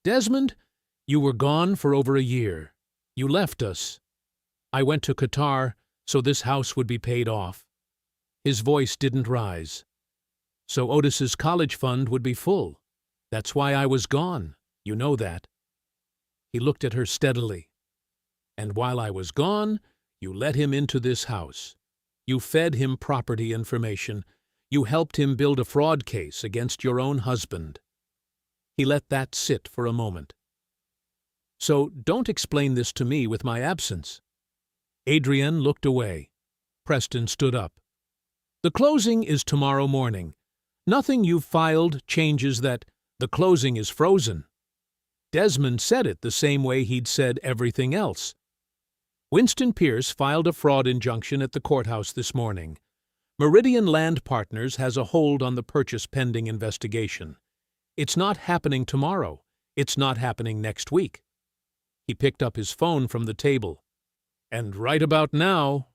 Desmond, you were gone for over a year. You left us. I went to Qatar so this house would be paid off. His voice didn't rise. So Otis's college fund would be full. That's why I was gone. You know that. He looked at her steadily. And while I was gone, you let him into this house. You fed him property information. You helped him build a fraud case against your own husband. He let that sit for a moment. So don't explain this to me with my absence. Adrienne looked away. Preston stood up. The closing is tomorrow morning. Nothing you've filed changes that the closing is frozen. Desmond said it the same way he'd said everything else. Winston Pierce filed a fraud injunction at the courthouse this morning. Meridian Land Partners has a hold on the purchase pending investigation. It's not happening tomorrow. It's not happening next week. He picked up his phone from the table. And right about now,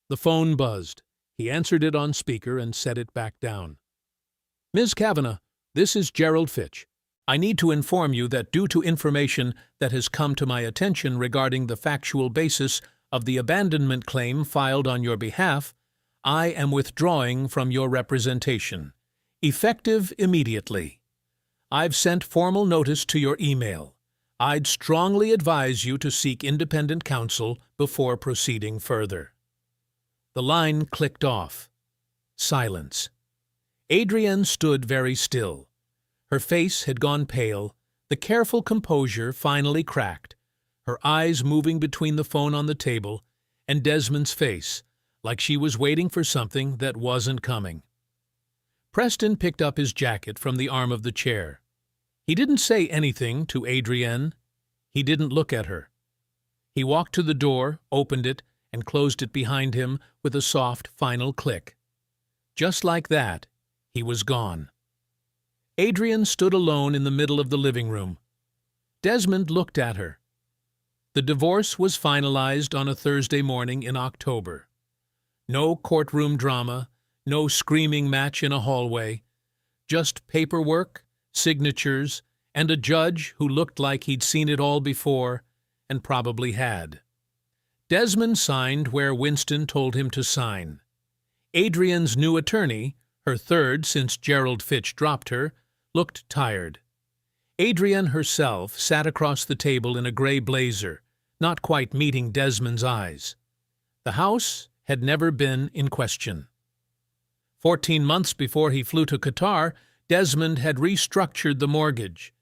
the phone buzzed. He answered it on speaker and set it back down. Ms. Kavanagh, this is Gerald Fitch. I need to inform you that due to information that has come to my attention regarding the factual basis of the abandonment claim filed on your behalf, I am withdrawing from your representation, effective immediately. I've sent formal notice to your email. I'd strongly advise you to seek independent counsel before proceeding further. The line clicked off. Silence. Adrienne stood very still. Her face had gone pale, the careful composure finally cracked, her eyes moving between the phone on the table and Desmond's face, like she was waiting for something that wasn't coming. Preston picked up his jacket from the arm of the chair. He didn't say anything to Adrienne. He didn't look at her. He walked to the door, opened it, and closed it behind him with a soft, final click. Just like that, he was gone. Adrienne stood alone in the middle of the living room. Desmond looked at her. The divorce was finalized on a Thursday morning in October. No courtroom drama, no screaming match in a hallway, just paperwork, signatures, and a judge who looked like he'd seen it all before and probably had. Desmond signed where Winston told him to sign. Adrienne's new attorney, her third since Gerald Fitch dropped her, looked tired. Adrienne herself sat across the table in a gray blazer, not quite meeting Desmond's eyes. The house had never been in question. 14 months before he flew to Qatar, Desmond had restructured the mortgage.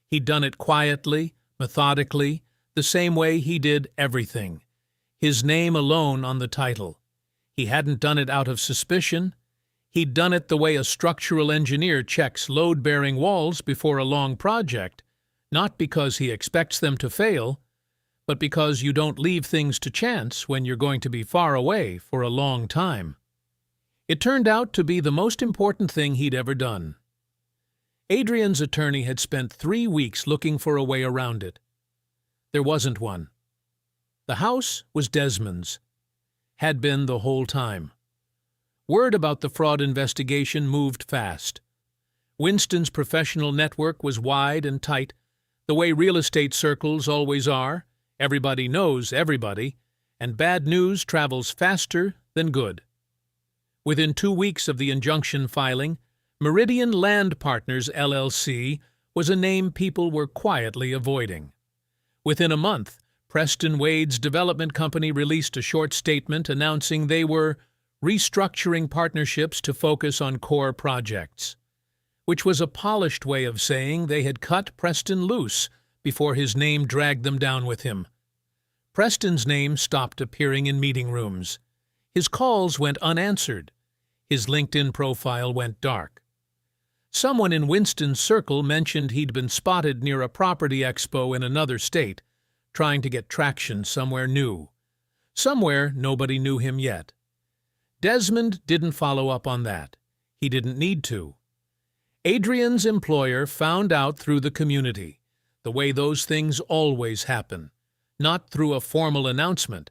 He'd done it quietly, methodically, the same way he did everything. His name alone on the title. He hadn't done it out of suspicion. He'd done it the way a structural engineer checks load-bearing walls before a long project, not because he expects them to fail, but because you don't leave things to chance when you're going to be far away for a long time. It turned out to be the most important thing he'd ever done. Adrian's attorney had spent 3 weeks looking for a way around it. There wasn't one. The house was Desmond's. Had been the whole time. Word about the fraud investigation moved fast. Winston's professional network was wide and tight, the way real estate circles always are. Everybody knows everybody, and bad news travels faster than good. Within 2 weeks of the injunction filing, Meridian Land Partners, LLC, was a name people were quietly avoiding. Within a month, Preston Wade's development company released a short statement announcing they were restructuring partnerships to focus on core projects, which was a polished way of saying they had cut Preston loose before his name dragged them down with him. Preston's name stopped appearing in meeting rooms. His calls went unanswered. His LinkedIn profile went dark. Someone in Winston's circle mentioned he'd been spotted near a property expo in another state, trying to get traction somewhere new. Somewhere nobody knew him yet. Desmond didn't follow up on that. He didn't need to. Adrian's employer found out through the community, the way those things always happen, not through a formal announcement,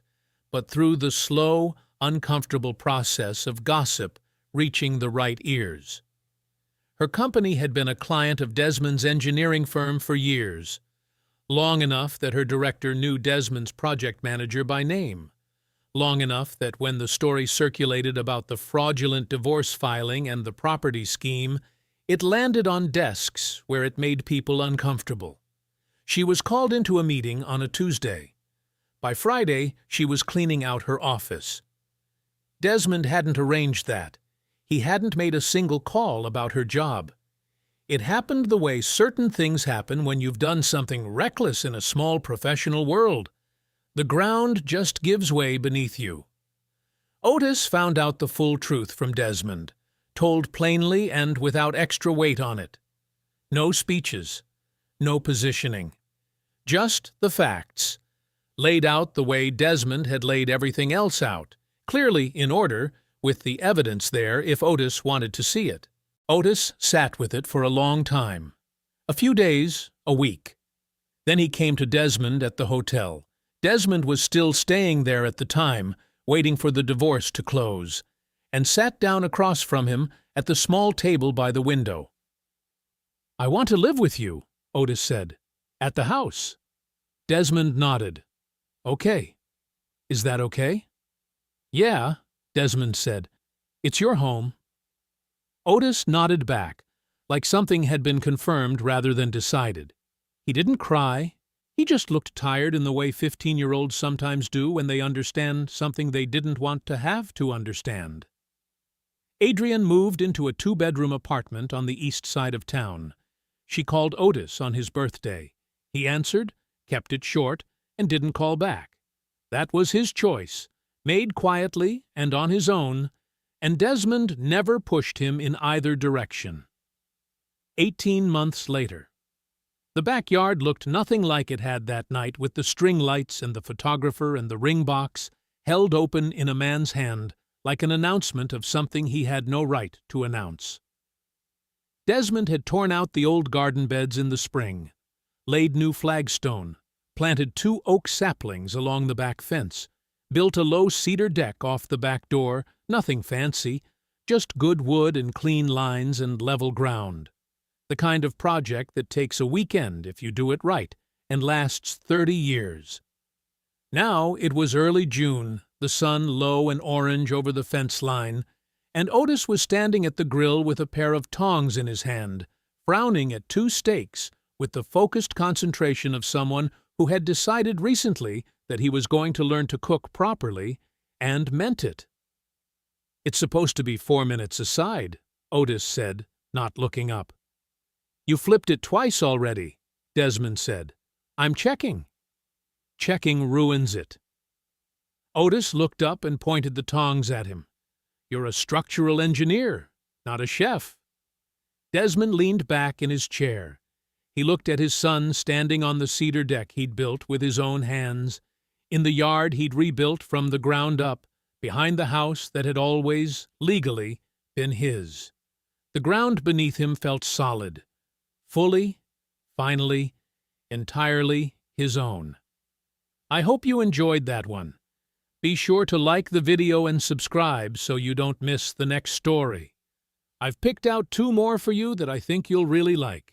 but through the slow, uncomfortable process of gossip reaching the right ears. Her company had been a client of Desmond's engineering firm for years, long enough that her director knew Desmond's project manager by name, long enough that when the story circulated about the fraudulent divorce filing and the property scheme, it landed on desks where it made people uncomfortable. She was called into a meeting on a Tuesday. By Friday, she was cleaning out her office. Desmond hadn't arranged that. He hadn't made a single call about her job. It happened the way certain things happen when you've done something reckless in a small professional world. The ground just gives way beneath you. Otis found out the full truth from Desmond, told plainly and without extra weight on it. No speeches, no positioning. Just the facts, laid out the way Desmond had laid everything else out, clearly in order, with the evidence there if Otis wanted to see it. Otis sat with it for a long time. A few days, a week. Then he came to Desmond at the hotel. Desmond was still staying there at the time, waiting for the divorce to close, and sat down across from him at the small table by the window. "I want to live with you," Otis said. "At the house." Desmond nodded. "Okay. Is that okay?" "Yeah," Desmond said. "It's your home." Otis nodded back, like something had been confirmed rather than decided. He didn't cry. He just looked tired in the way 15-year-olds sometimes do when they understand something they didn't want to have to understand. Adrian moved into a 2-bedroom apartment on the east side of town. She called Otis on his birthday. He answered, kept it short, and didn't call back. That was his choice, made quietly and on his own, and Desmond never pushed him in either direction. 18 months later. The backyard looked nothing like it had that night, with the string lights and the photographer and the ring box held open in a man's hand like an announcement of something he had no right to announce. Desmond had torn out the old garden beds in the spring, laid new flagstone, planted 2 oak saplings along the back fence, built a low cedar deck off the back door, nothing fancy, just good wood and clean lines and level ground. The kind of project that takes a weekend if you do it right and lasts 30 years. Now it was early June, the sun low and orange over the fence line, and Otis was standing at the grill with a pair of tongs in his hand, frowning at 2 steaks with the focused concentration of someone who had decided recently that he was going to learn to cook properly and meant it. "It's supposed to be 4 minutes aside," Otis said, not looking up. "You flipped it twice already," Desmond said. "I'm checking." "Checking ruins it." Otis looked up and pointed the tongs at him. "You're a structural engineer, not a chef." Desmond leaned back in his chair. He looked at his son standing on the cedar deck he'd built with his own hands, in the yard he'd rebuilt from the ground up, behind the house that had always, legally, been his. The ground beneath him felt solid, fully, finally, entirely his own. I hope you enjoyed that one. Be sure to like the video and subscribe so you don't miss the next story. I've picked out 2 more for you that I think you'll really like.